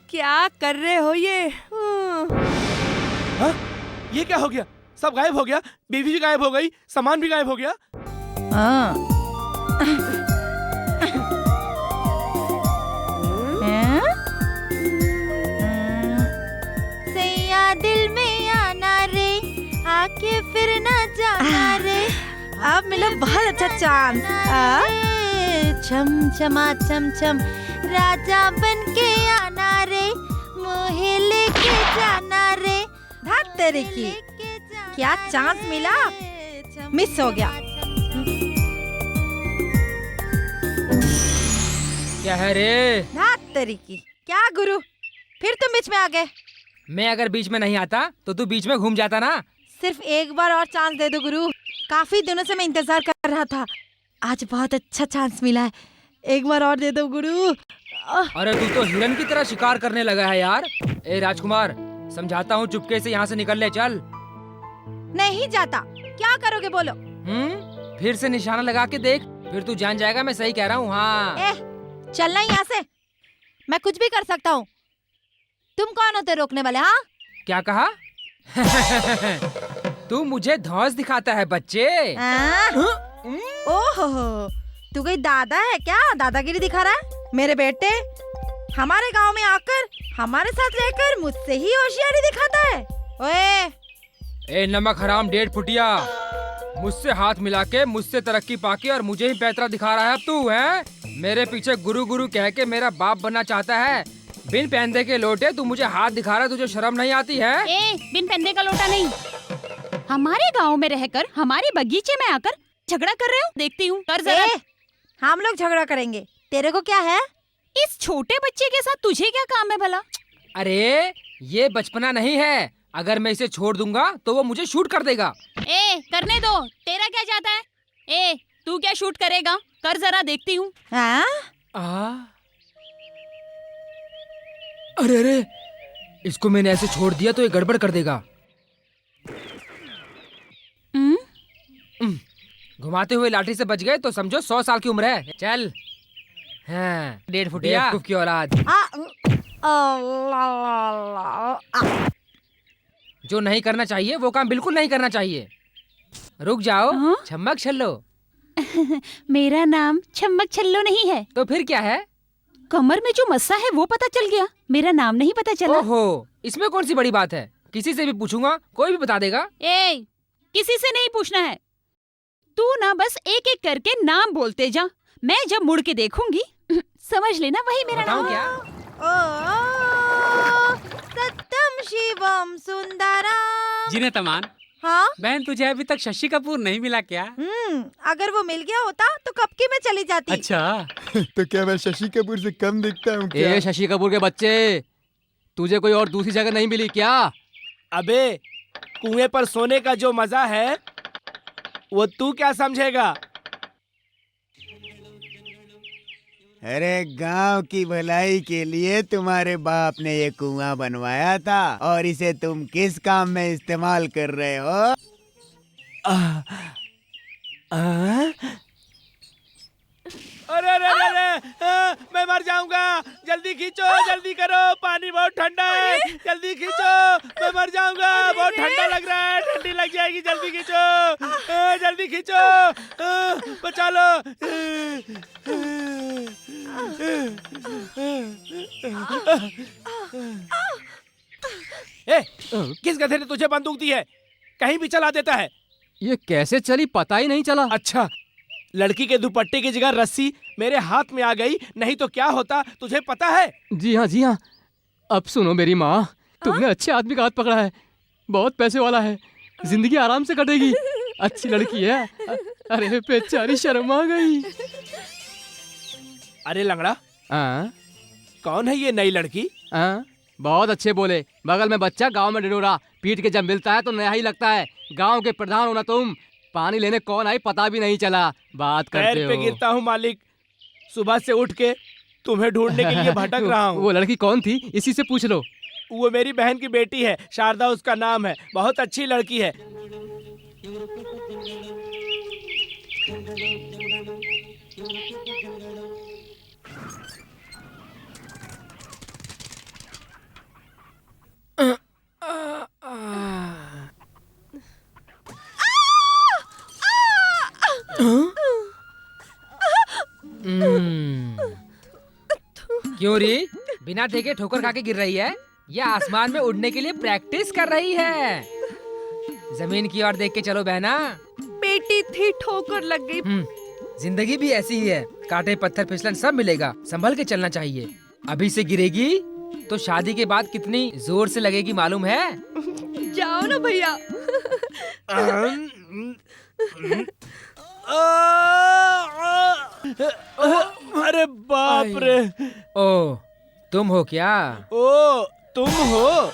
क्या कर रहे हो ये? ये क्या हो गया? सब गायब हो गया, बीवी भी गायब हो गई, सामान भी गायब हो गया। सैया दिल में आना रे, आके फिर न जाना रे। अब मिला बहुत अच्छा चांस। छम छमा छम छम, राजा बन के आना रे, मोहे लेके जाना रे। धात तेरे की, क्या चांस मिला, मिस हो गया। क्या है रे? धात तेरी की, क्या गुरु, फिर तुम बीच में आ गए। मैं अगर बीच में नहीं आता तो तू बीच में घूम जाता ना। सिर्फ एक बार और चांस दे दो गुरु, काफी दिनों से मैं इंतजार कर रहा था, आज बहुत अच्छा चांस मिला है, एक बार और दे दो गुरु। अरे तू तो हिरन की तरह शिकार करने लगा है यार। ए राजकुमार, समझाता हूँ, चुपके से यहाँ से निकल ले, चल। नहीं जाता, क्या करोगे बोलो। फिर से निशाना लगा के देख, फिर तू जान जाएगा मैं सही कह रहा हूँ। हाँ, चलना यहाँ से, मैं कुछ भी कर सकता हूँ। तुम कौन होते रोकने वाले? हाँ, क्या कहा? तू मुझे धौंस दिखाता है बच्चे। ओहो, तू कोई दादा है क्या? दादागिरी दिखा रहा है? मेरे बेटे हमारे गांव में आकर हमारे साथ रहकर मुझसे ही होशियारी दिखाता है। ओए, ए नमक हराम 1.5 फुटिया, मुझसे हाथ मिला के, मुझसे तरक्की पाके और मुझे ही पैतरा दिखा रहा है अब तू, है? मेरे पीछे गुरु गुरु कह के मेरा बाप बनना चाहता है। बिन पहनदे के लोटे तू मुझे हाथ दिखा रहा है, तुझे शर्म नहीं आती है? ए, बिन पहनदे का लोटा नहीं। हमारे गांव में रहकर हमारे बगीचे में आकर झगड़ा कर रहे हो, देखती हूँ। कर जरा। हम लोग झगड़ा करेंगे, तेरे को क्या है? इस छोटे बच्चे के साथ तुझे क्या काम है भला? अरे ये बचपना नहीं है, अगर मैं इसे छोड़ दूंगा तो वो मुझे शूट कर देगा। ए, करने दो, तेरा क्या चाहता है? ए, तू क्या शूट करेगा? कर जरा, देखती हूँ। अरे अरे, इसको मैंने ऐसे छोड़ दिया तो ये गड़बड़ कर देगा। घुमाते हुए लाठी से बच गए तो समझो 100 साल की उम्र है। चल। हाँ, 1.5 फुटिया की औलाद। जो नहीं करना चाहिए वो काम बिल्कुल नहीं करना चाहिए। रुक जाओ। हाँ? छम्मक छल्लो। मेरा नाम छम्मक छल्लो नहीं है। तो फिर क्या है? कमर में जो मस्सा है वो पता चल गया, मेरा नाम नहीं पता चला। ओहो, इसमें कौन सी बड़ी बात है? किसी से भी पूछूंगा, कोई भी बता देगा। ए, किसी से नहीं पूछना है, तू ना बस एक एक करके नाम बोलते जा। मैं जब मुड़ के देखूंगी समझ लेना वही मेरा नाम क्या? सत्यम शिवम सुंदरम। जिन्हें तमान, हाँ? बहन तुझे अभी तक शशि कपूर नहीं मिला क्या? अगर वो मिल गया होता तो कब की मैं चली जाती। अच्छा। तो क्या मैं शशि कपूर से कम दिखता हूँ क्या? ए शशि कपूर के बच्चे, तुझे कोई और दूसरी जगह नहीं मिली क्या? अबे, कुएं पर सोने का जो मजा है वो तू क्या समझेगा? अरे गांव की भलाई के लिए तुम्हारे बाप ने ये कुआं बनवाया था और इसे तुम किस काम में इस्तेमाल कर रहे हो? अरे अरे अरे, मैं मर जाऊंगा। जल्दी खींचो, जल्दी करो, पानी बहुत ठंडा है। जल्दी खींचो, मैं मर जाऊंगा। बहुत ठंडा लग रहा है, ठंडी लग जाएगी। जल्दी खींचो, जल्दी खींचो, बचा लो। ए, किस गधे ने तुझे बंदूक दी है? कहीं भी चला देता है। ये कैसे चली पता ही नहीं चला। अच्छा, लड़की के दुपट्टे की जगह रस्सी मेरे हाथ में आ गई, नहीं तो क्या होता तुझे पता है? जी हाँ जी हाँ। अब सुनो मेरी माँ, तुमने अच्छे आदमी का हाथ पकड़ा है, बहुत पैसे वाला है, जिंदगी आराम से कटेगी, अच्छी लड़की है। अरे बेचारी शर्म आ गई। अरे लंगड़ा, कौन है ये नई लड़की? बहुत अच्छे बोले, बगल में बच्चा गांव में ढिढोरा, पीट के जब मिलता है तो नया ही लगता है। गांव के प्रधान हो ना तुम, पानी लेने कौन आई पता भी नहीं चला। बात करते पैर हो। पे गिरता हूँ मालिक, सुबह से उठ के तुम्हें ढूंढने के लिए भटक रहा हूँ। वो लड़की कौन थी इसी से पूछ लो। वो मेरी बहन की बेटी है, शारदा उसका नाम है, बहुत अच्छी लड़की है। क्यों री, बिना देखे ठोकर खा के गिर रही है या आसमान में उड़ने के लिए प्रैक्टिस कर रही है? जमीन की ओर देख के चलो बहना। बेटी थी, ठोकर लग गई। जिंदगी भी ऐसी ही है, कांटे पत्थर फिसलन सब मिलेगा, संभल के चलना चाहिए। अभी से गिरेगी तो शादी के बाद कितनी जोर से लगेगी मालूम है? जाओ ना भैया। अरे बाप रे। ओ, तुम हो क्या? ओ, तुम हो?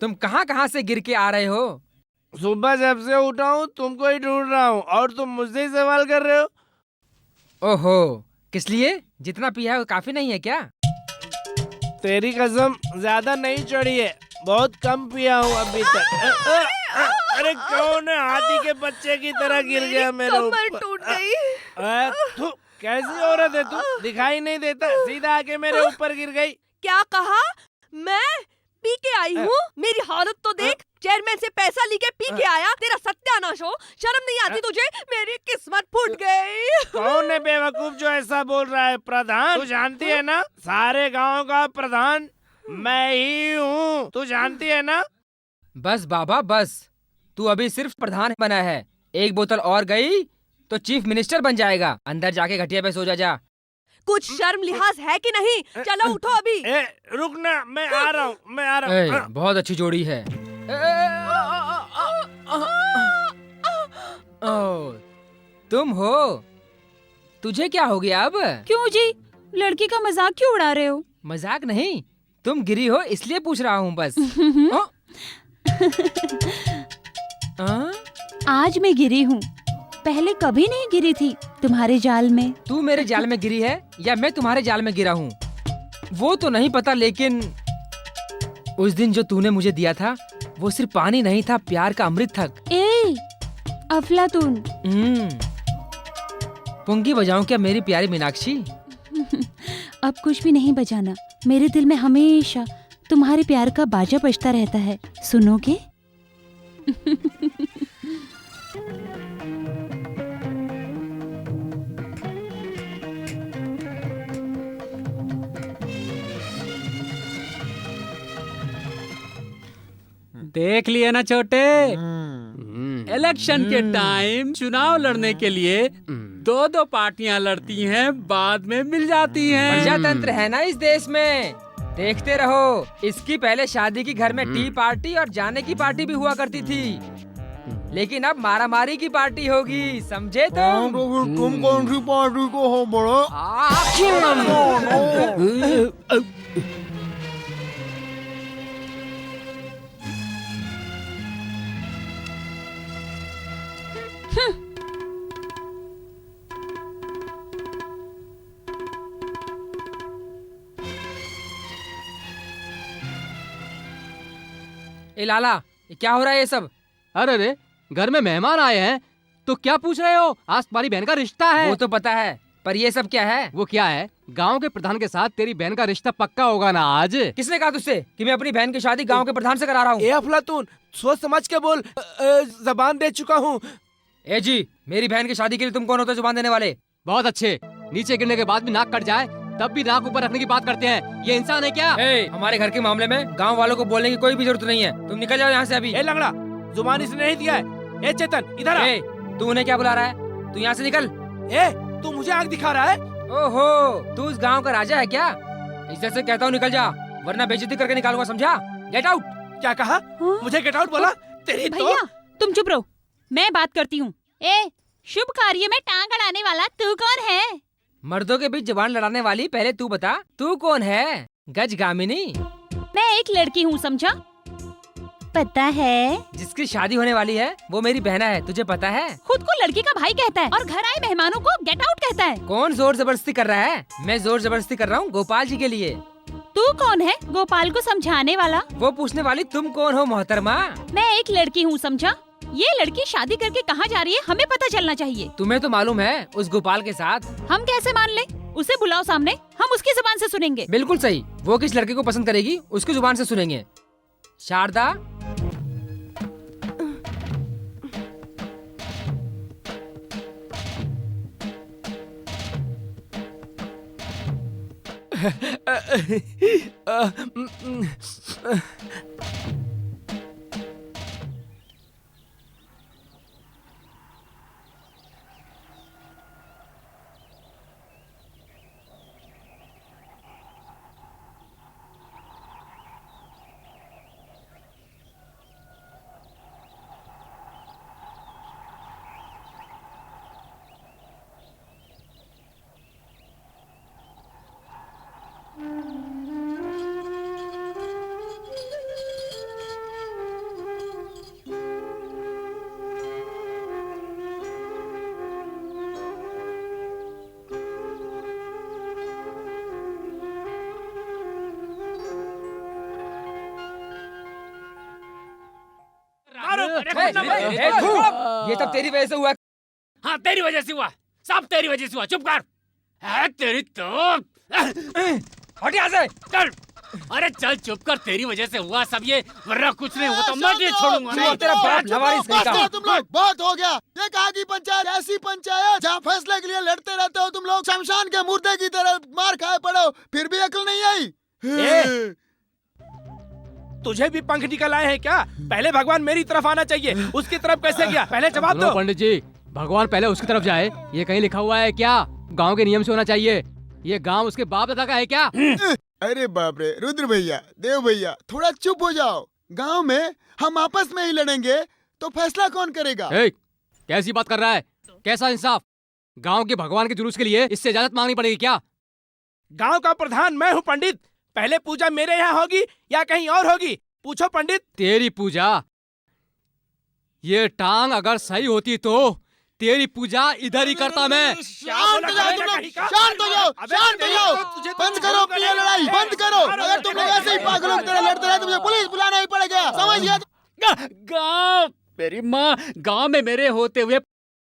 तुम कहाँ से गिर के आ रहे हो? सुबह जब से उठा हूँ तुमको ही ढूंढ रहा हूँ और तुम मुझसे ही सवाल कर रहे हो। ओहो, किस लिए? जितना पिया है वो काफी नहीं है क्या? तेरी कसम ज्यादा नहीं चढ़ी है, बहुत कम पिया हूँ अभी तक। अरे कौन है हाथी के बच्चे की तरह गिर गया मेरे ऊपर? कमर टूट गई। कैसी औरत है तू, दिखाई नहीं देता, सीधा आके मेरे ऊपर गिर गई। क्या कहा? मैं पी के आई हूँ? मेरी हालत तो देख, चेयरमैन से पैसा लेके पी के आया, तेरा सत्यानाश हो। शर्म नहीं आती तुझे? मेरी किस्मत फूट गई। कौन है बेवकूफ जो ऐसा बोल रहा है? प्रधान, तू जानती है ना, सारे गांव का प्रधान मैं ही हूँ, तू जानती है ना? बस बाबा बस, तू अभी सिर्फ प्रधान बना है, एक बोतल और गई तो चीफ मिनिस्टर बन जाएगा। अंदर जाके घटिया पे सो जा। कुछ शर्म लिहाज है कि नहीं? चलो उठो अभी। रुक ना, मैं आ रहा हूँ, मैं आ रहा हूँ। बहुत अच्छी जोड़ी है। ओह, तुम हो? तुझे क्या हो गया अब? क्यों जी, लड़की का मजाक क्यों उड़ा रहे हो? मजाक नहीं, तुम गिरी हो इसलिए पूछ रहा हूँ बस। आज मैं गिरी हूँ, पहले कभी नहीं गिरी थी तुम्हारे जाल में। तू मेरे जाल में गिरी है या मैं तुम्हारे जाल में गिरा हूँ वो तो नहीं पता, लेकिन उस दिन जो तूने मुझे दिया था वो सिर्फ पानी नहीं था, प्यार का अमृत था। ए अफलातून। पुंगी बजाऊं क्या मेरी प्यारी मीनाक्षी? अब कुछ भी नहीं बजाना, मेरे दिल में हमेशा तुम्हारे प्यार का बाजा बजता रहता है, सुनोगे? देख लिए ना छोटे, इलेक्शन के टाइम चुनाव लड़ने के लिए दो दो पार्टियां लड़ती हैं, बाद में मिल जाती हैं। प्रजातंत्र है ना इस देश में, देखते रहो। इसकी पहले शादी की घर में टी पार्टी और जाने की पार्टी भी हुआ करती थी, लेकिन अब मारामारी की पार्टी होगी, समझे तुम? तुम कौन सी पार्टी को हो बड़ा? ए लाला, ये क्या हो रहा है ये सब? अरे रे, घर में मेहमान आए हैं तो क्या पूछ रहे हो? आज तुम्हारी बहन का रिश्ता है। वो तो पता है, पर ये सब क्या है? वो क्या है? गांव के प्रधान के साथ तेरी बहन का रिश्ता पक्का होगा ना आज? किसने कहा तुझसे कि मैं अपनी बहन की शादी गांव के प्रधान से करा रहा हूँ? ए अफलातून, सोच समझ के बोल, जबान दे चुका हूँ। ए जी, मेरी बहन की शादी के लिए तुम कौन होते हो जुबान देने वाले? बहुत अच्छे, नीचे गिरने के बाद भी नाक कट जाए तब भी नाक ऊपर रखने की बात करते हैं, ये इंसान है क्या? हमारे घर के मामले में गांव वालों को बोलने की कोई भी जरूरत नहीं है, तुम निकल जाओ यहाँ से अभी। ए लंगड़ा, जुबान इसने नहीं दिया है। ए चेतन, इधर आ। तू उन्हें क्या बुला रहा है? तू यहाँ से निकल। ए, तू मुझे आग दिखा रहा है? ओहो, तू उस गांव का राजा है क्या? इज्जत से कहता हूँ निकल जा, वरना बेइज्जती करके निकालूंगा, समझा? Get out. क्या कहा? मुझे गेट आउट बोला? तेरी तो... भैया तुम चुप रहो, मैं बात करती हूँ। ए, शुभ कार्य में टांग अड़ाने वाला तू कौन है? मर्दों के बीच जबान लड़ाने वाली, पहले तू बता, तू कौन है? गजगामिनी? मैं एक लड़की हूँ, समझा? पता है? जिसकी शादी होने वाली है वो मेरी बहना है, तुझे पता है? खुद को लड़की का भाई कहता है और घर आए मेहमानों को गेट आउट कहता है। कौन जोर जबरदस्ती कर रहा है? मैं जोर जबरदस्ती कर रहा हूँ गोपाल जी के लिए। तू कौन है गोपाल को समझाने वाला? वो पूछने वाली तुम कौन हो मोहतरमा? मैं एक लड़की हूँ, समझा? ये लड़की शादी करके कहाँ जा रही है हमें पता चलना चाहिए। तुम्हें तो मालूम है उस गोपाल के साथ। हम कैसे मान ले? उसे बुलाओ सामने, हम उसकी जुबान से सुनेंगे। बिल्कुल सही, वो किस लड़के को पसंद करेगी उसकी जुबान से सुनेंगे। शारदा, ये सब तेरी वजह से हुआ। हाँ, तेरी वजह से हुआ, सब तेरी वजह से हुआ। चुप कर। है तेरी तो हट यहाँ से। चल। अरे चल चुप कर, तेरी वजह से हुआ सब ये, वरना कुछ नहीं होता। मैं नहीं छोड़ूंगा। नहीं, तेरा बाप लवारिस नहीं का। तुम लोग बहुत हो गया। ये कहा की पंचायत, ऐसी पंचायत जहाँ फैसले के लिए लड़ते रहते हो तुम लोग, शमशान के मुर्दे की तरह मार खाए पड़ो, फिर भी अकल नहीं आई। तुझे भी पंख निकल आए हैं क्या? पहले भगवान मेरी तरफ आना चाहिए, उसकी तरफ कैसे गया? पहले जवाब दो। पंडित जी, भगवान पहले उसकी तरफ जाए, ये कहीं लिखा हुआ है क्या? गांव के नियम से होना चाहिए। ये गांव उसके बाप दादा का है क्या? अरे बाप रे, रुद्र भैया, देव भैया, थोड़ा चुप हो जाओ। गांव में हम आपस में ही लड़ेंगे तो फैसला कौन करेगा? कैसी बात कर रहा है? कैसा इंसाफ? गांव के भगवान के जुलूस के लिए इससे इजाजत मांगनी पड़ेगी क्या? गांव का प्रधान मैं हूँ पंडित। पहले पूजा मेरे यहाँ होगी या कहीं और होगी? पूछो पंडित। तेरी पूजा? ये टांग अगर सही होती तो तेरी पूजा इधर ही करता मैं। शांत हो जाओ तुम लोग, शांत हो जाओ, शांत हो जाओ। बंद करो अपनी ये लड़ाई, बंद करो। अगर तुम लोग ऐसे ही पागलों की तरह लड़ते रहे तो मुझे पुलिस बुलाना ही पड़ेगा, समझ गया? गांव, मेरी माँ, गांव में मेरे होते हुए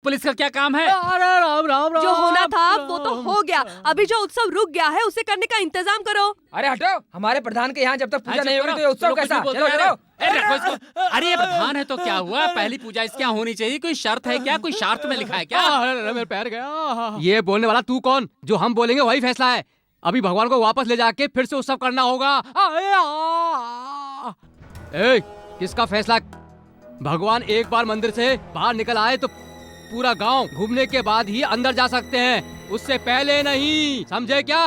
पुलिस का क्या काम है? अरे राम राम राम। जो होना था वो तो हो गया, अभी जो उत्सव रुक गया है उसे करने का इंतजाम करो। अरे हटो, हमारे प्रधान के यहाँ जब तक पूजा नहीं होगी तो ये उत्सव कैसा? चलो चलो। अरे ये प्रधान है तो क्या हुआ? पहली पूजा इसके यहाँ होनी चाहिए। कोई शर्त है क्या? कोई शर्त में लिखा है क्या? मेरे पैर गया। ये बोलने वाला तू कौन? जो हम बोलेंगे वही फैसला है। अभी भगवान को वापस ले जाके फिर से उत्सव करना होगा। किसका फैसला? भगवान एक बार मंदिर से बाहर निकल आए तो पूरा गांव घूमने के बाद ही अंदर जा सकते हैं, उससे पहले नहीं, समझे क्या?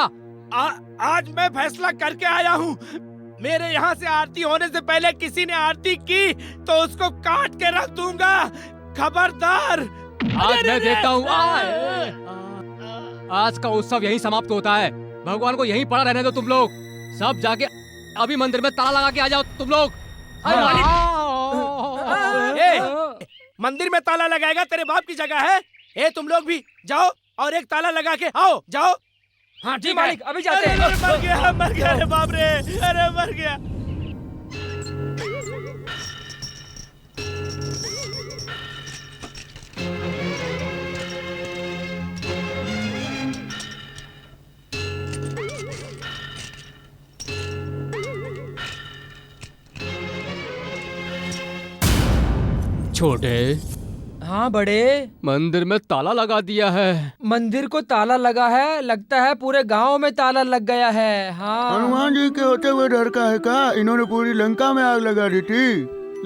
आज मैं फैसला करके आया हूँ। मेरे यहाँ से आरती होने से पहले किसी ने आरती की तो उसको काट के रख दूंगा, खबरदार। आज मैं देखता हूँ। आज का उत्सव यहीं समाप्त होता है। भगवान को यहीं पड़ा रहने दो तुम लोग। सब जाके अभी मंदिर में ताला लगा के आ जाओ तुम लोग। मंदिर में ताला लगाएगा? तेरे बाप की जगह है। तुम लोग भी जाओ और एक ताला लगा के आओ, जाओ। हाँ जी मालिक, अभी जाते हैं। मर गया, अरे बाप रे, अरे मर गया। छोटे। हाँ बड़े। मंदिर में ताला लगा दिया है। मंदिर को ताला लगा है? लगता है पूरे गांव में ताला लग गया है। हाँ। हनुमान जी के होते हुए डर का है क्या? इन्होंने पूरी लंका में आग लगा दी थी।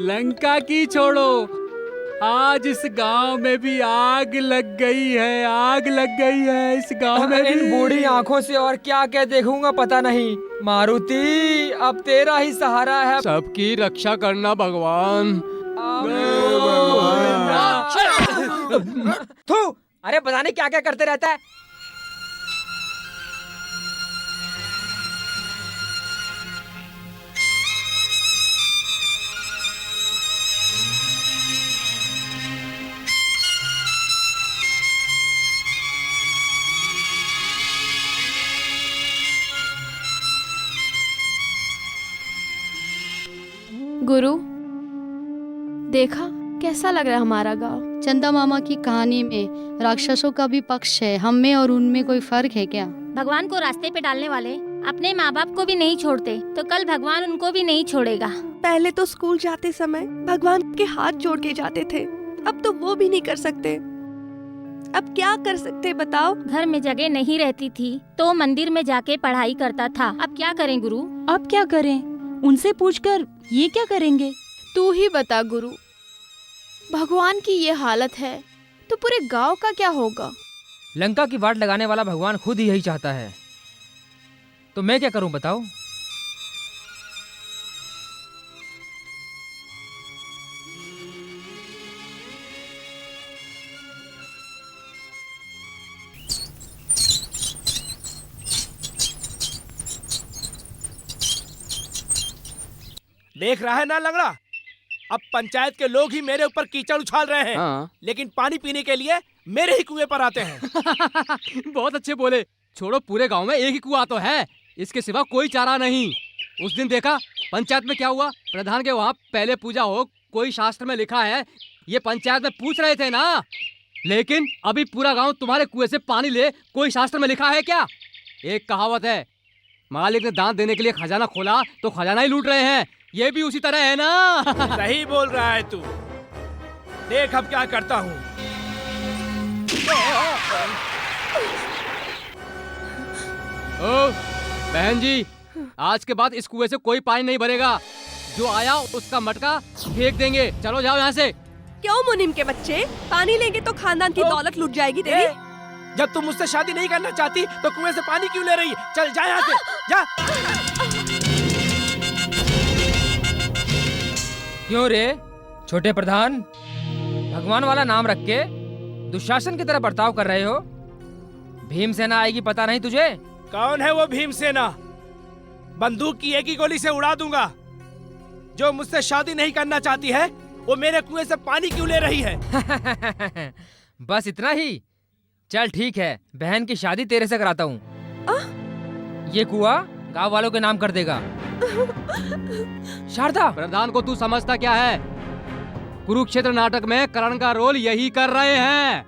लंका की छोड़ो, आज इस गांव में भी आग लग गई है। आग लग गई है इस गांव में। इन बूढ़ी आंखों से और क्या क्या देखूंगा पता नहीं। मारुति, अब तेरा ही सहारा है। सबकी रक्षा करना भगवान। थू, अरे पता नहीं क्या क्या करते रहता है। गुरु, देखा कैसा लग रहा है हमारा गांव? चंदा मामा की कहानी में राक्षसों का भी पक्ष है, हम में और उनमें कोई फर्क है क्या? भगवान को रास्ते पे डालने वाले अपने माँ बाप को भी नहीं छोड़ते तो कल भगवान उनको भी नहीं छोड़ेगा। पहले तो स्कूल जाते समय भगवान के हाथ जोड़ के जाते थे, अब तो वो भी नहीं कर सकते। अब क्या कर सकते बताओ? घर में जगह नहीं रहती थी तो मंदिर में जाके पढ़ाई करता था। अब क्या करें गुरु? अब क्या करें? उनसे पूछकर ये क्या करेंगे? तू ही बता गुरु, भगवान की ये हालत है तो पूरे गांव का क्या होगा? लंका की वाट लगाने वाला भगवान खुद ही यही चाहता है, तो मैं क्या करूं बताओ? देख रहा है ना लंगड़ा, अब पंचायत के लोग ही मेरे ऊपर कीचड़ उछाल रहे हैं। हाँ। लेकिन पानी पीने के लिए मेरे ही कुएं पर आते हैं। बहुत अच्छे बोले। छोड़ो, पूरे गांव में एक ही कुआं तो है, इसके सिवा कोई चारा नहीं। उस दिन देखा पंचायत में क्या हुआ? प्रधान के वहाँ पहले पूजा हो, कोई शास्त्र में लिखा है, ये पंचायत में पूछ रहे थे ना। लेकिन अभी पूरा गांव तुम्हारे कुएं से पानी ले, कोई शास्त्र में लिखा है क्या? एक कहावत है, मालिक ने दांत देने के लिए खजाना खोला तो खजाना ही लूट रहे हैं। ये भी उसी तरह है ना। सही बोल रहा है तू। देख अब क्या करता हूँ। ओ बहन जी, आज के बाद इस कुएं से कोई पानी नहीं भरेगा। जो आया उसका मटका फेंक देंगे। चलो जाओ यहाँ से। क्यों मुनीम के बच्चे, पानी लेंगे तो खानदान की दौलत लुट जाएगी तेरी। जब तुम मुझसे शादी नहीं करना चाहती तो कुएं से पानी क्यों ले रही है? चल जा यहाँ से, जा। क्यों रे छोटे प्रधान, भगवान वाला नाम रख के दुशासन की तरह बर्ताव कर रहे हो? भीमसेना आएगी पता नहीं तुझे? कौन है वो भीमसेना? बंदूक की एक ही गोली से उड़ा दूंगा। जो मुझसे शादी नहीं करना चाहती है वो मेरे कुएं से पानी क्यों ले रही है? बस इतना ही? चल ठीक है, बहन की शादी तेरे से कराता हूँ। ये कुआं गांव वालों के नाम कर देगा। शारदा, प्रधान को तू समझता क्या है? कुरुक्षेत्र नाटक में कर्ण का रोल यही कर रहे हैं।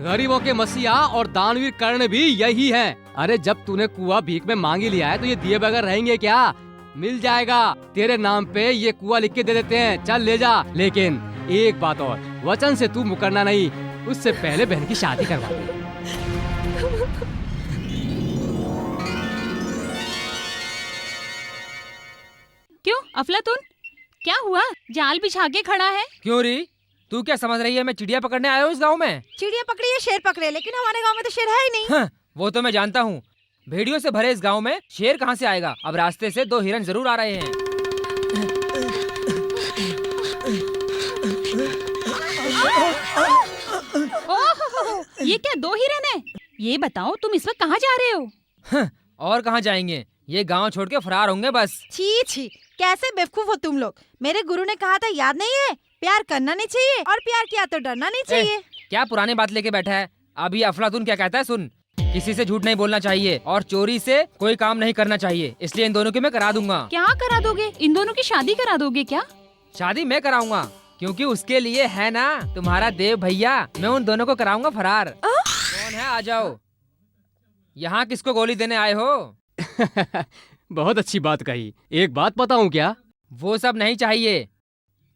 गरीबों के मसीहा और दानवीर कर्ण भी यही हैं। अरे जब तूने कुआं भीख में मांगी लिया है तो ये दिए बगैर रहेंगे क्या? मिल जाएगा, तेरे नाम पे ये कुआं लिख के दे देते हैं। चल ले जा, लेकिन एक बात और, वचन से तू मुकरना नहीं, उससे पहले बहन की शादी करवा दे। क्यों अफलातून, क्या हुआ? जाल बिछा के खड़ा है। क्यों री, तू क्या समझ रही है मैं चिड़िया पकड़ने आया हूँ इस गांव में? चिड़िया पकड़ी है, शेर पकड़े, लेकिन हमारे गांव में तो शेर है ही नहीं। हाँ, वो तो मैं जानता हूँ। भेड़ियों से भरे इस गांव में शेर कहाँ से आएगा? अब रास्ते से 2 हिरन जरूर आ रहे हैं। ओह, ये क्या 2 हिरन है? ये बताओ तुम इस वक्त कहाँ जा रहे हो? हाँ, और कहाँ जाएंगे, ये गांव छोड़ के फरार होंगे बस। छी छी, कैसे बेवकूफ हो तुम लोग। मेरे गुरु ने कहा था, याद नहीं है? प्यार करना नहीं चाहिए और प्यार किया तो डरना नहीं चाहिए। क्या पुरानी बात लेके बैठा है? अभी अफलातून क्या कहता है सुन, किसी से झूठ नहीं बोलना चाहिए और चोरी से कोई काम नहीं करना चाहिए। इसलिए इन दोनों की मैं करा दूंगा। क्या करा दोगे? इन दोनों की शादी करा दोगे क्या? शादी मैं कराऊंगा, क्योंकि उसके लिए है ना तुम्हारा देव भैया। मैं उन दोनों को कराऊंगा फरार। कौन है? आ जाओ। यहाँ किसको गोली देने आए हो? बहुत अच्छी बात कही। एक बात बताऊं क्या? वो सब नहीं चाहिए।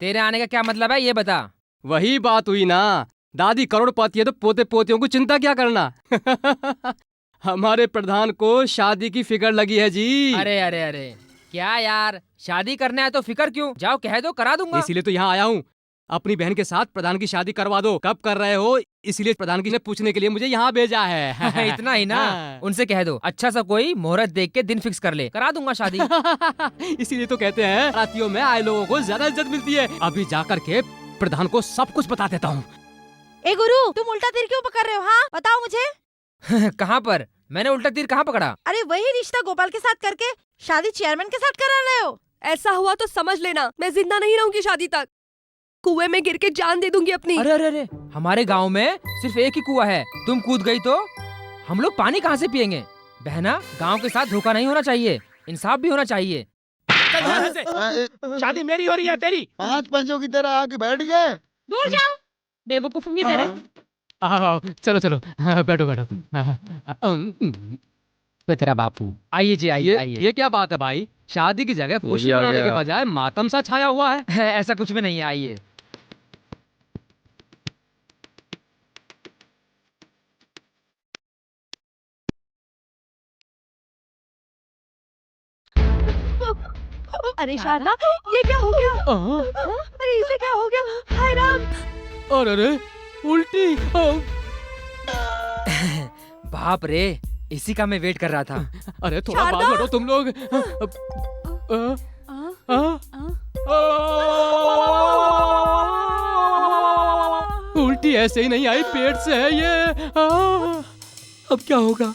तेरे आने का क्या मतलब है ये बता। वही बात हुई ना, दादी करोड़पति है तो पोते पोतियों को चिंता क्या करना। हमारे प्रधान को शादी की फिक्र लगी है जी। अरे अरे अरे, क्या यार, शादी करने आए तो फिक्र क्यों? जाओ कह दो, करा दूंगा। इसीलिए तो यहाँ आया हूँ। अपनी बहन के साथ प्रधान की शादी करवा दो। कब कर रहे हो? इसीलिए प्रधान की ने पूछने के लिए मुझे यहाँ भेजा है। इतना ही ना? उनसे कह दो अच्छा सा कोई मुहूर्त देख के दिन फिक्स कर ले, करा दूंगा शादी। इसीलिए तो कहते हैं रातियों में आए लोगों को ज्यादा इज्जत मिलती है। अभी जाकर के प्रधान को सब कुछ बता देता हूँ। ए गुरु, तुम उल्टा तीर क्यों पकड़ रहे हो? हाँ बताओ मुझे। कहाँ पर? मैंने उल्टा तीर कहाँ पकड़ा? अरे वही रिश्ता गोपाल के साथ करके शादी चेयरमैन के साथ करा रहे हो। ऐसा हुआ तो समझ लेना मैं जिंदा नहीं रहूंगी शादी तक। कुएं में गिर के जान दे दूंगी अपनी। अरे अरे अरे, हमारे गांव में सिर्फ एक ही कुआं है, तुम कूद गई तो हम लोग पानी कहाँ से पियेंगे? बहना, गांव के साथ धोखा नहीं होना चाहिए, इंसाफ भी होना चाहिए। चल यहाँ से। शादी मेरी हो रही है तेरी? 5 पंचों की तरह आके बैठ गए। दूर जाओ, बेवकूफ की तरह। आओ चलो चलो, बैठो बैठो। तेरा बापू। आइए जी, आइए आइए। ये क्या बात है भाई? शादी की जगह खुशी मनाने के बजाय मातम सा छाया हुआ है। ऐसा कुछ भी नहीं है, आइए। अरे शारदा, ये क्या हो गया? अरे इसे क्या हो गया? हाय राम। अरे उल्टी। बाप रे, इसी का मैं वेट कर रहा था। अरे थोड़ा बात हटो तुम लोग। उल्टी ऐसे ही नहीं आई, पेट से है ये। अब क्या होगा?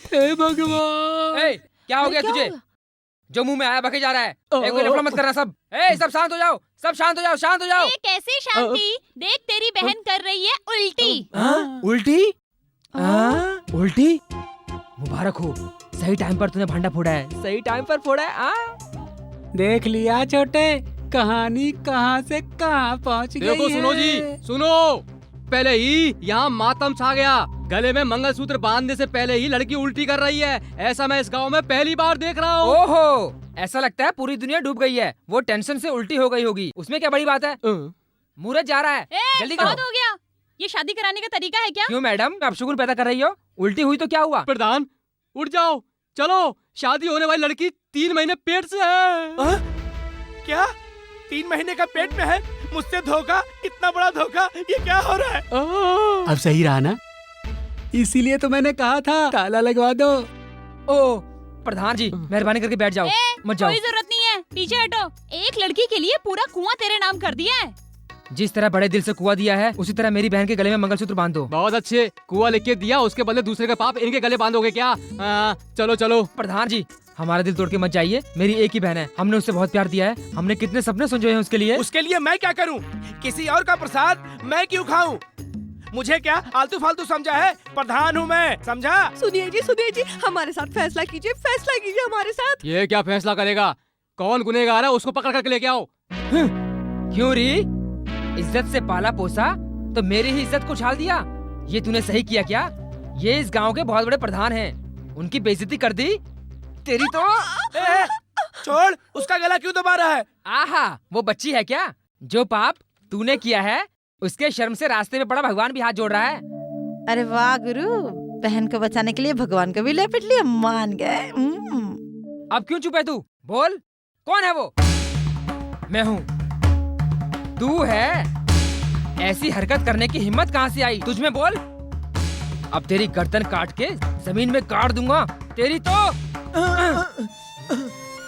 हे भगवान। क्या हो गया तुझे? जो मुंह में आया बके जा रहा है। कोई लफड़ा मत करना सब। सब शांत हो जाओ, सब शांत हो जाओ, शांत हो जाओ। कैसी शांति? देख तेरी बहन कर रही है उल्टी। उल्टी? उल्टी? मुबारक हो, सही टाइम पर तूने भांडा फोड़ा है, सही टाइम पर फोड़ा है। देख लिया छोटे, कहानी कहाँ से कहाँ पहुँच गई है। देखो सुनो जी, सुनो। पहले ही यहाँ मातम छा गया। गले में मंगलसूत्र बांधने से पहले ही लड़की उल्टी कर रही है। ऐसा मैं इस गांव में पहली बार देख रहा हूँ। ओहो, ऐसा लगता है पूरी दुनिया डूब गई है। वो टेंशन से उल्टी हो गई होगी, उसमें क्या बड़ी बात है? मुहूर्त जा रहा है, जल्दी करो। बहुत हो गया, ये शादी कराने का तरीका है क्या? क्यों मैडम, आप शुगुल पैदा कर रही हो? उल्टी हुई तो क्या हुआ? प्रधान उठ जाओ, चलो। शादी होने वाली लड़की 3 महीने पेट से है। क्या 3 महीने का पेट में है, मुझसे धोखा, इतना बड़ा धोखा, ये क्या हो रहा है? अब सही रहा ना? इसीलिए तो मैंने कहा था ताला लगवा दो। ओ प्रधान जी, मेहरबानी करके बैठ जाओ, मत जाओ। कोई जरूरत नहीं है, पीछे हटो। एक लड़की के लिए पूरा कुआं तेरे नाम कर दिया है। जिस तरह बड़े दिल से कुआं दिया है, उसी तरह मेरी बहन के गले में मंगलसूत्र बांध दो। बहुत अच्छे, कुआं लिख के दिया, उसके बदले दूसरे का पाप इनके गले बांधोगे क्या? चलो चलो। प्रधान जी, हमारा दिल तोड़ के मत जाइए, मेरी एक ही बहन है, हमने उससे बहुत प्यार दिया है, हमने कितने सपने संजोए हैं उसके लिए। उसके लिए मैं क्या करूं? किसी और का प्रसाद मैं क्यों खाऊं? मुझे क्या आलतू फालतू समझा है? प्रधान हूँ मैं, समझा? सुनिए जी, हमारे साथ फैसला कीजिए हमारे साथ। ये क्या फैसला करेगा? कौन गुनहगार है, उसको पकड़ करके लेके आओ। क्यों री? इज्जत से पाला पोसा तो मेरी ही इज्जत को उछाल दिया। ये तूने सही किया क्या? ये इस गांव के बहुत बड़े प्रधान हैं, उनकी बेइज्जती कर दी तेरी तो। छोड़, उसका गला क्यों दबा रहा है? आहा, वो बच्ची है क्या? जो पाप तूने किया है उसके शर्म से रास्ते में पड़ा भगवान भी हाथ जोड़ रहा है। अरे वाह गुरु, बहन को बचाने के लिए भगवान को भी लेपिट लिया, मान गए। अब क्यों चुप है तू? बोल, कौन है वो? मैं हूँ। तू है? ऐसी हरकत करने की हिम्मत कहाँ से आई तुझ में? बोल। अब तेरी गर्दन काट के जमीन में गाड़ दूंगा तेरी तो।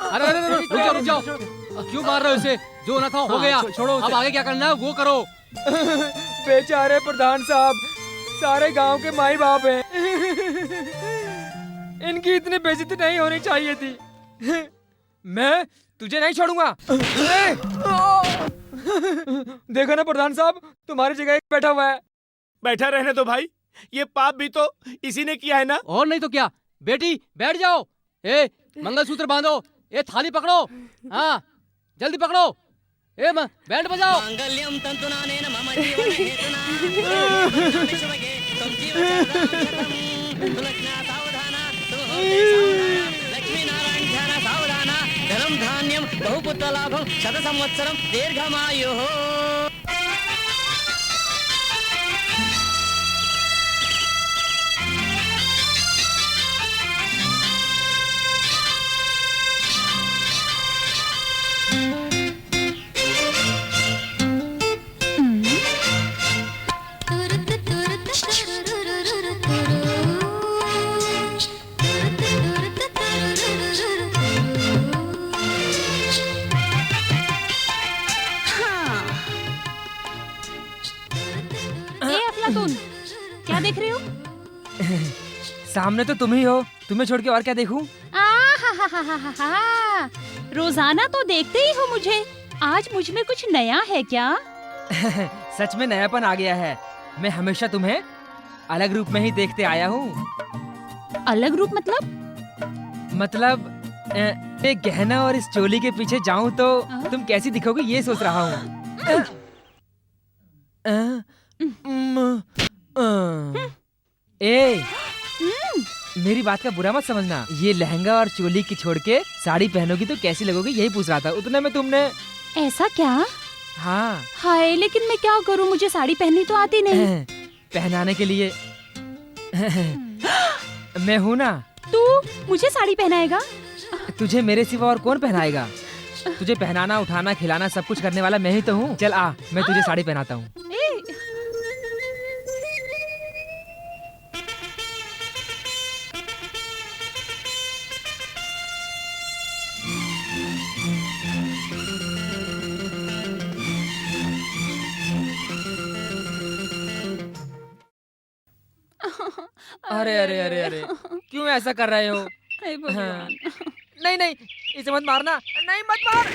अरे रुक जाओ, क्यों मार रहे हो इसे? जो ना था हो गया, छोड़ो। अब आगे क्या करना है वो करो। बेचारे प्रधान साहब, सारे गांव के माई बाप हैं। इनकी इतनी बेइज्जती नहीं होनी चाहिए थी। मैं तुझे नहीं छोड़ूंगा। देखो ना प्रधान साहब, तुम्हारी जगह एक बैठा हुआ है। बैठा रहने दो भाई, ये पाप भी तो इसी ने किया है ना? और नहीं तो क्या। बेटी बैठ जाओ। ए मंगलसूत्र बांधो, ए थाली पकड़ो, हाँ जल्दी पकड़ो। ए बैंड बजाओ। मांगल्यम तंतुनानेन मम जीवन हेतुना विश्वगे तुम जीवनं तुलक्ष्णा सावधाना लक्ष्मी नारायण ध्यान सावधाना धनम धान्यम बहुपुत्र लाभम शत संवत्सरम दीर्घमायुः। क्या देख रहे हो? सामने तो तुम ही हो, तुम्हें छोड़ के और क्या देखूं? रोजाना तो देखते ही हो मुझे, आज मुझ में कुछ नया है क्या? सच में नयापन आ गया है। मैं हमेशा तुम्हें अलग रूप में ही देखते आया हूँ। अलग रूप मतलब एक गहना और इस चोली के पीछे जाऊं तो तुम कैसी दिखोगी ये सोच रहा हूँ। मेरी बात का बुरा मत समझना, ये लहंगा और चोली की छोड़ के साड़ी पहनोगी तो कैसी लगोगी यही पूछ रहा था। उतने में तुमने। ऐसा क्या? हाँ। हाय, लेकिन मैं क्या करूँ, मुझे साड़ी पहननी तो आती नहीं। पहनाने के लिए मैं हूँ ना। तू मुझे साड़ी पहनाएगा? तुझे मेरे सिवा और कौन पहनाएगा? तुझे पहनाना, उठाना, खिलाना सब कुछ करने वाला मैं ही तो हूँ। चल आ, मैं तुझे साड़ी पहनाता हूँ। अरे अरे अरे अरे, क्यों ऐसा कर रहे हो? भगवान। नहीं नहीं, इसे मत मारना, नहीं मत मार।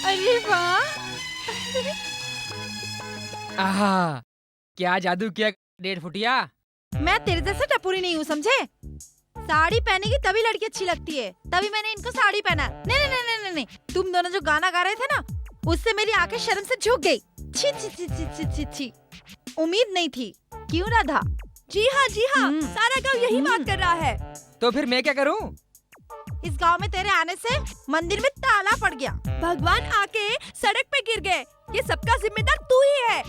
अरे वाह, आहा, क्या जादू किया 1.5 फुटिया। मैं तेरे जैसा टपुरी नहीं हूँ, समझे? साड़ी पहनेगी तभी लड़की अच्छी लगती है, तभी मैंने इनको साड़ी पहना। नहीं नहीं नहीं नहीं नहीं, तुम दोनों जो गाना गा रहे थे ना, उससे मेरी आंखें शर्म से झुक गई। छी छी छी छी छी छी छी, उम्मीद नहीं थी, क्यों राधा? जी हाँ, सारा गांव यही बात कर रहा है। तो फिर मैं क्या करूं? इस गांव में तेरे आने से मंदिर में ताला पड़ गया, भगवान आके सड़क पे गिर गए, ये सबका जिम्मेदार तू ही है।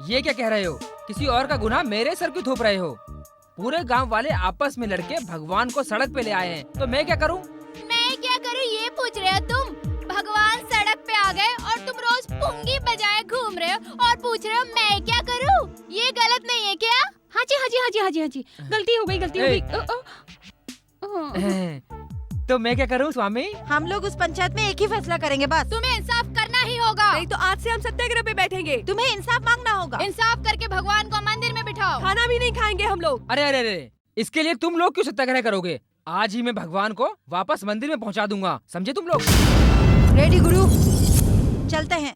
ये क्या कह रहे हो? किसी और का गुनाह मेरे सर क्यों थोप रहे हो? पूरे गांव वाले आपस में लड़के भगवान को सड़क पे ले आए हैं, तो मैं क्या करूं? मैं क्या करूं ये पूछ रहे हो तुम? भगवान सड़क पे आ गए और तुम रोज पुंगी बजाए घूम रहे हो और पूछ रहे हो मैं क्या करूं? ये गलत नहीं है क्या? हाँ जी हाँ जी हाँ जी हाँ जी हाँ जी, गलती हो गई। तो मैं क्या करूं स्वामी? हम लोग उस पंचायत में एक ही फैसला करेंगे बस। तुम्हें इंसाफ करना ही होगा, नहीं तो आज से हम सत्याग्रह पे बैठेंगे। तुम्हें इंसाफ मांगना होगा। इंसाफ करके भगवान को मंदिर में बिठाओ। खाना भी नहीं खाएंगे हम लोग। अरे अरे अरे, इसके लिए तुम लोग क्यों सत्याग्रह करोगे? आज ही मैं भगवान को वापस मंदिर में पहुंचा दूंगा, समझे तुम लोग? रेडी गुरु, चलते हैं।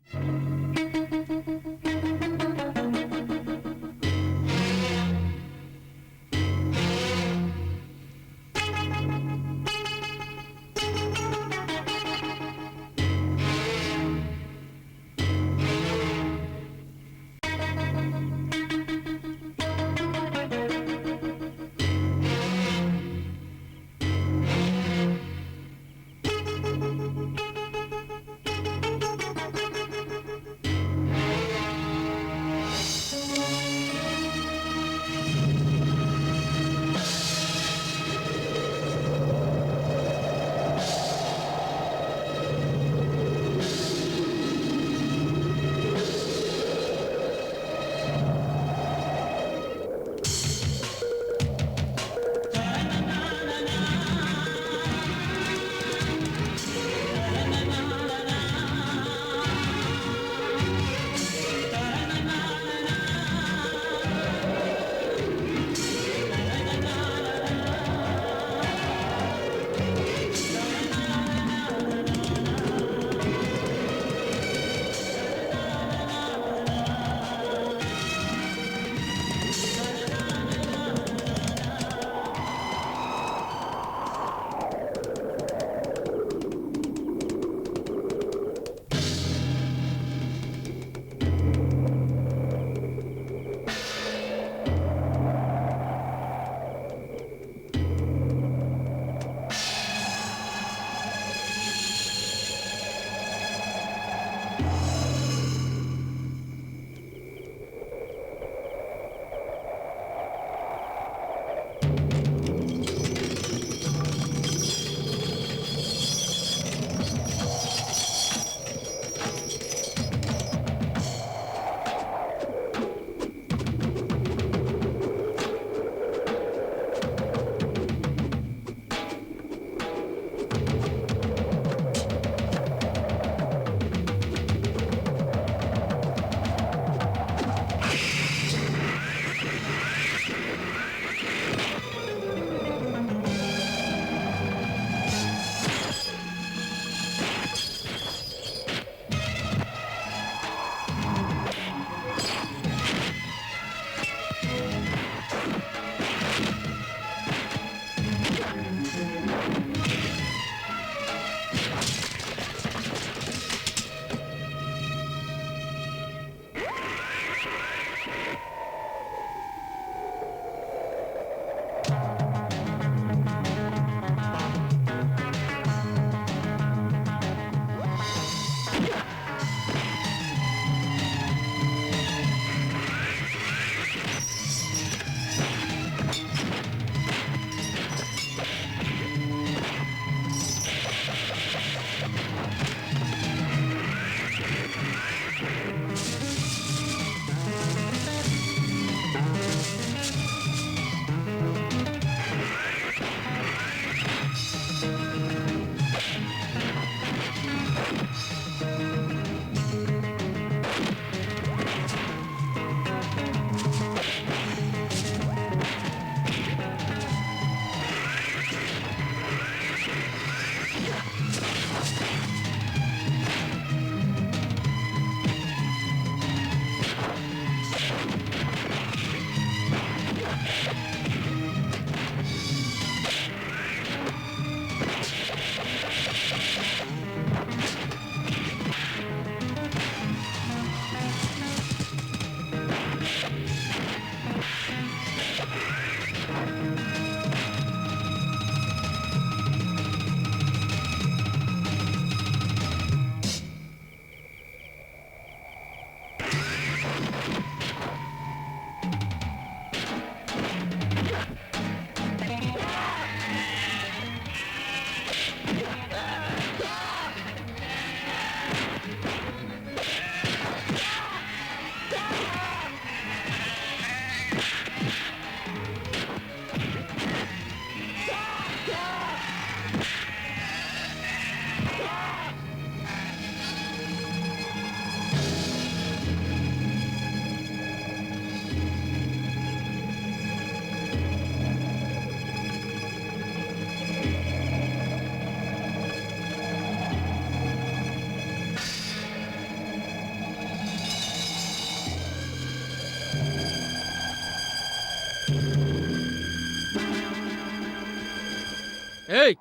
ए,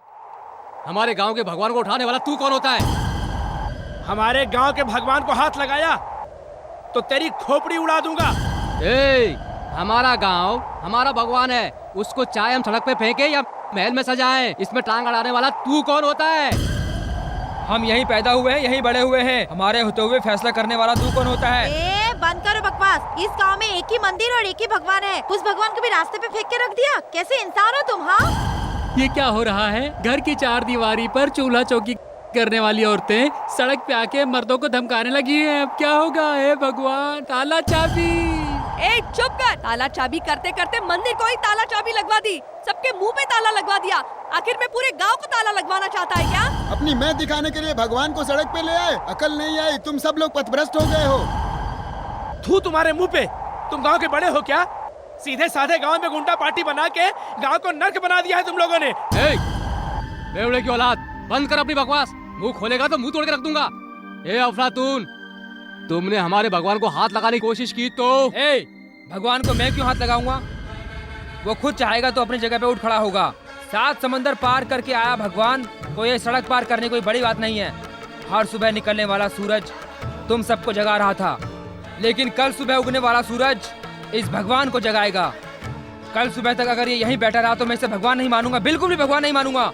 हमारे गांव के भगवान को उठाने वाला तू कौन होता है? हमारे गांव के भगवान को हाथ लगाया तो तेरी खोपड़ी उड़ा दूंगा। ए, हमारा गांव हमारा भगवान है, उसको चाहे हम सड़क पे फेंके या महल में सजाएं, इसमें टांग अड़ाने वाला तू कौन होता है? हम यहीं पैदा हुए हैं, यहीं बड़े हुए हैं, हमारे होते हुए फैसला करने वाला तू कौन होता है? ए, बंद करो बकवास। इस गांव में एक ही मंदिर और एक ही भगवान है, उस भगवान को भी रास्ते पे फेंक के रख दिया। कैसे इंसान हो तुम? हाँ, ये क्या हो रहा है? घर की चार दीवारी पर चूल्हा चौकी करने वाली औरतें सड़क पे आके मर्दों को धमकाने लगी हैं। अब क्या होगा? हे भगवान, ताला चाबी। ए चुप कर। ताला चाबी करते करते मंदिर को ही ताला चाबी लगवा दी, सबके मुंह पे ताला लगवा दिया। आखिर में पूरे गांव को ताला लगवाना चाहता है क्या? अपनी मैं दिखाने के लिए भगवान को सड़क पे ले आए, अकल नहीं आई। तुम सब लोग पथभ्रष्ट हो गए हो। थू तुम्हारे मुंह पे। तुम गांव के बड़े हो क्या? सीधे साधे गांव में गुंडा पार्टी बना के गांव को नर्क बना दिया है तुम लोगों ने। बेवड़े की औलाद, बंद कर अपनी बकवास। मुंह खोलेगा तो मुंह तोड़ के रख दूंगा। ए अफलातून, तुमने हमारे भगवान को हाथ लगाने की कोशिश की तो? भगवान को मैं क्यों हाथ लगाऊंगा? वो खुद चाहेगा तो अपनी जगह पे उठ खड़ा होगा। 7 समंदर पार करके आया भगवान को ये सड़क पार करने कोई बड़ी बात नहीं है। हर सुबह निकलने वाला सूरज तुम सबको जगा रहा था, लेकिन कल सुबह उगने वाला सूरज इस भगवान को जगाएगा। कल सुबह तक अगर ये यहीं बैठा रहा तो मैं इसे भगवान नहीं मानूंगा, बिल्कुल भी भगवान नहीं मानूंगा।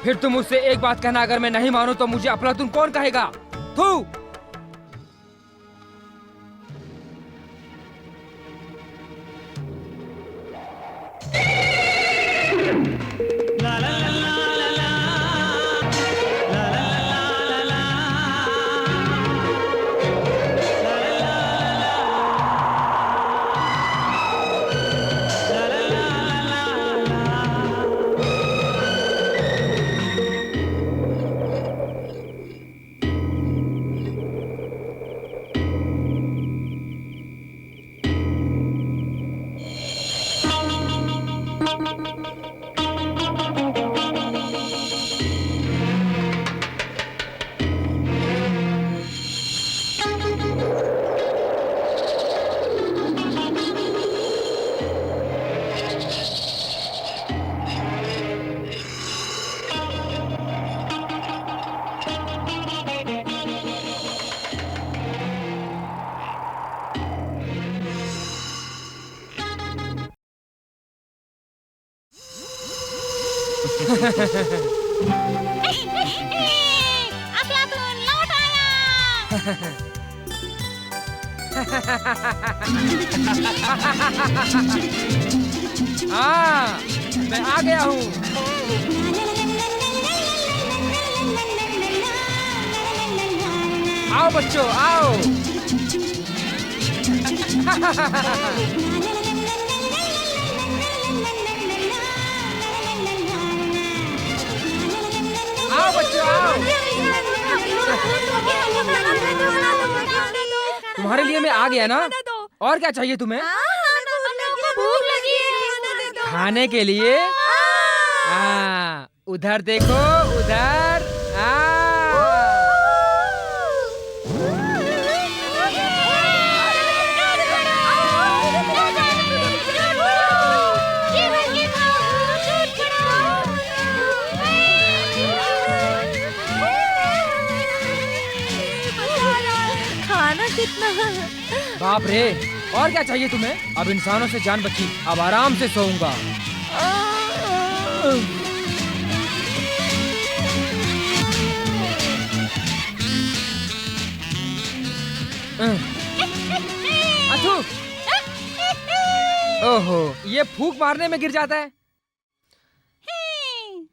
फिर तुम मुझसे एक बात कहना, अगर मैं नहीं मानूं तो मुझे अफलातून कौन कहेगा? थू। अफलातून लौट आया। हाँ, मैं आ गया हूँ। आओ बच्चों, आओ। आओ बच्चों, आओ। तुम्हारे लिए मैं आ गया ना, और क्या चाहिए तुम्हें? भूख लगी है। खाने के लिए? उधर देखो, उधर। कितना बाप रे, और क्या चाहिए तुम्हें? अब इंसानों से जान बची, अब आराम से सोऊंगा। अथू, ओहो, ये फूंक मारने में गिर जाता है।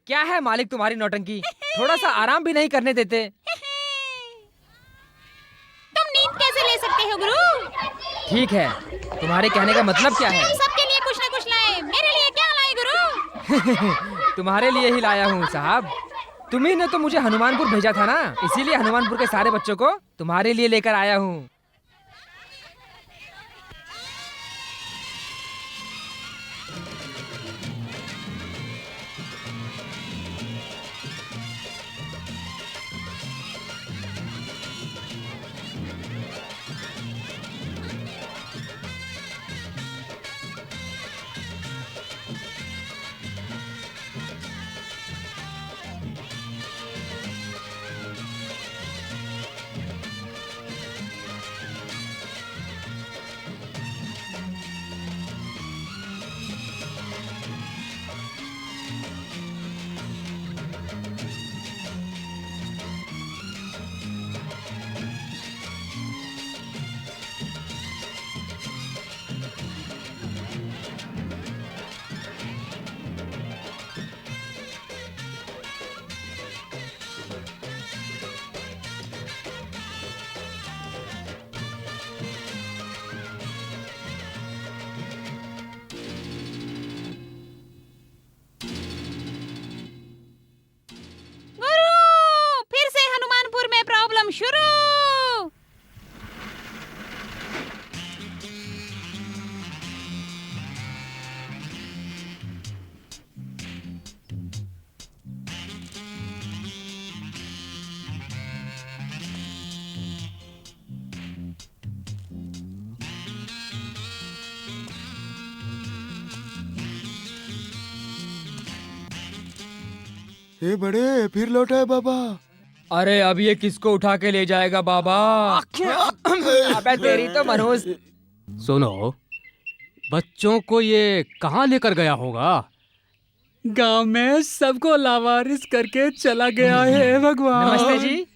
क्या है मालिक तुम्हारी नौटंकी? थोड़ा सा आराम भी नहीं करने देते। कैसे ले सकते हो गुरु? ठीक है, तुम्हारे कहने का मतलब क्या है? सबके लिए कुछ न कुछ लाए, मेरे लिए क्या लाए गुरु? तुम्हारे लिए ही लाया हूँ साहब। तुम्ही ने तो मुझे हनुमानपुर भेजा था ना, इसीलिए हनुमानपुर के सारे बच्चों को तुम्हारे लिए लेकर आया हूँ। ए बड़े फिर लौटा है बाबा। अरे अब ये किसको उठा के ले जाएगा बाबा? अबे तेरी तो मनहूस। सुनो, बच्चों को ये कहाँ लेकर गया होगा? गांव में सबको लावारिस करके चला गया है भगवान। नमस्ते जी।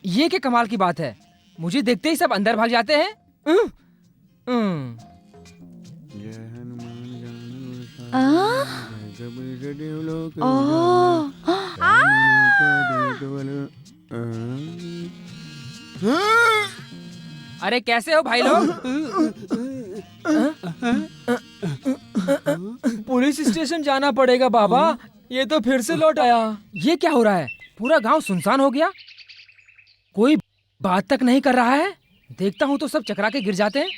ये क्या कमाल की बात है, मुझे देखते ही सब अंदर भाग जाते हैं। अरे कैसे हो भाई लोग? पुलिस स्टेशन जाना पड़ेगा बाबा, ये तो फिर से लौट आया। ये क्या हो रहा है? पूरा गांव सुनसान हो गया, कोई बात तक नहीं कर रहा है। देखता हूँ तो सब चकरा के गिर जाते हैं।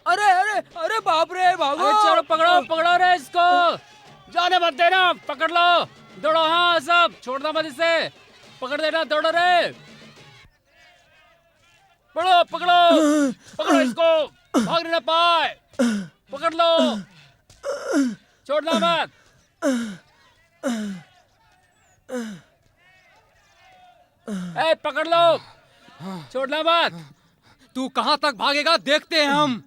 अरे अरे अरे बाप रे, भागो! चलो पकड़ो पकड़ो रे इसको, जाने मत देना, पकड़ लो, दौड़ो। हाँ सब छोड़ना मत इसे, पकड़ देना, दौड़ो रे, पकड़ो पकड़ो पकड़ो इसको, भाग ना पाए, पकड़ लो, छोड़ना मत। ए पकड़ लो, छोड़ना मत। तू कहाँ तक भागेगा देखते हैं हम।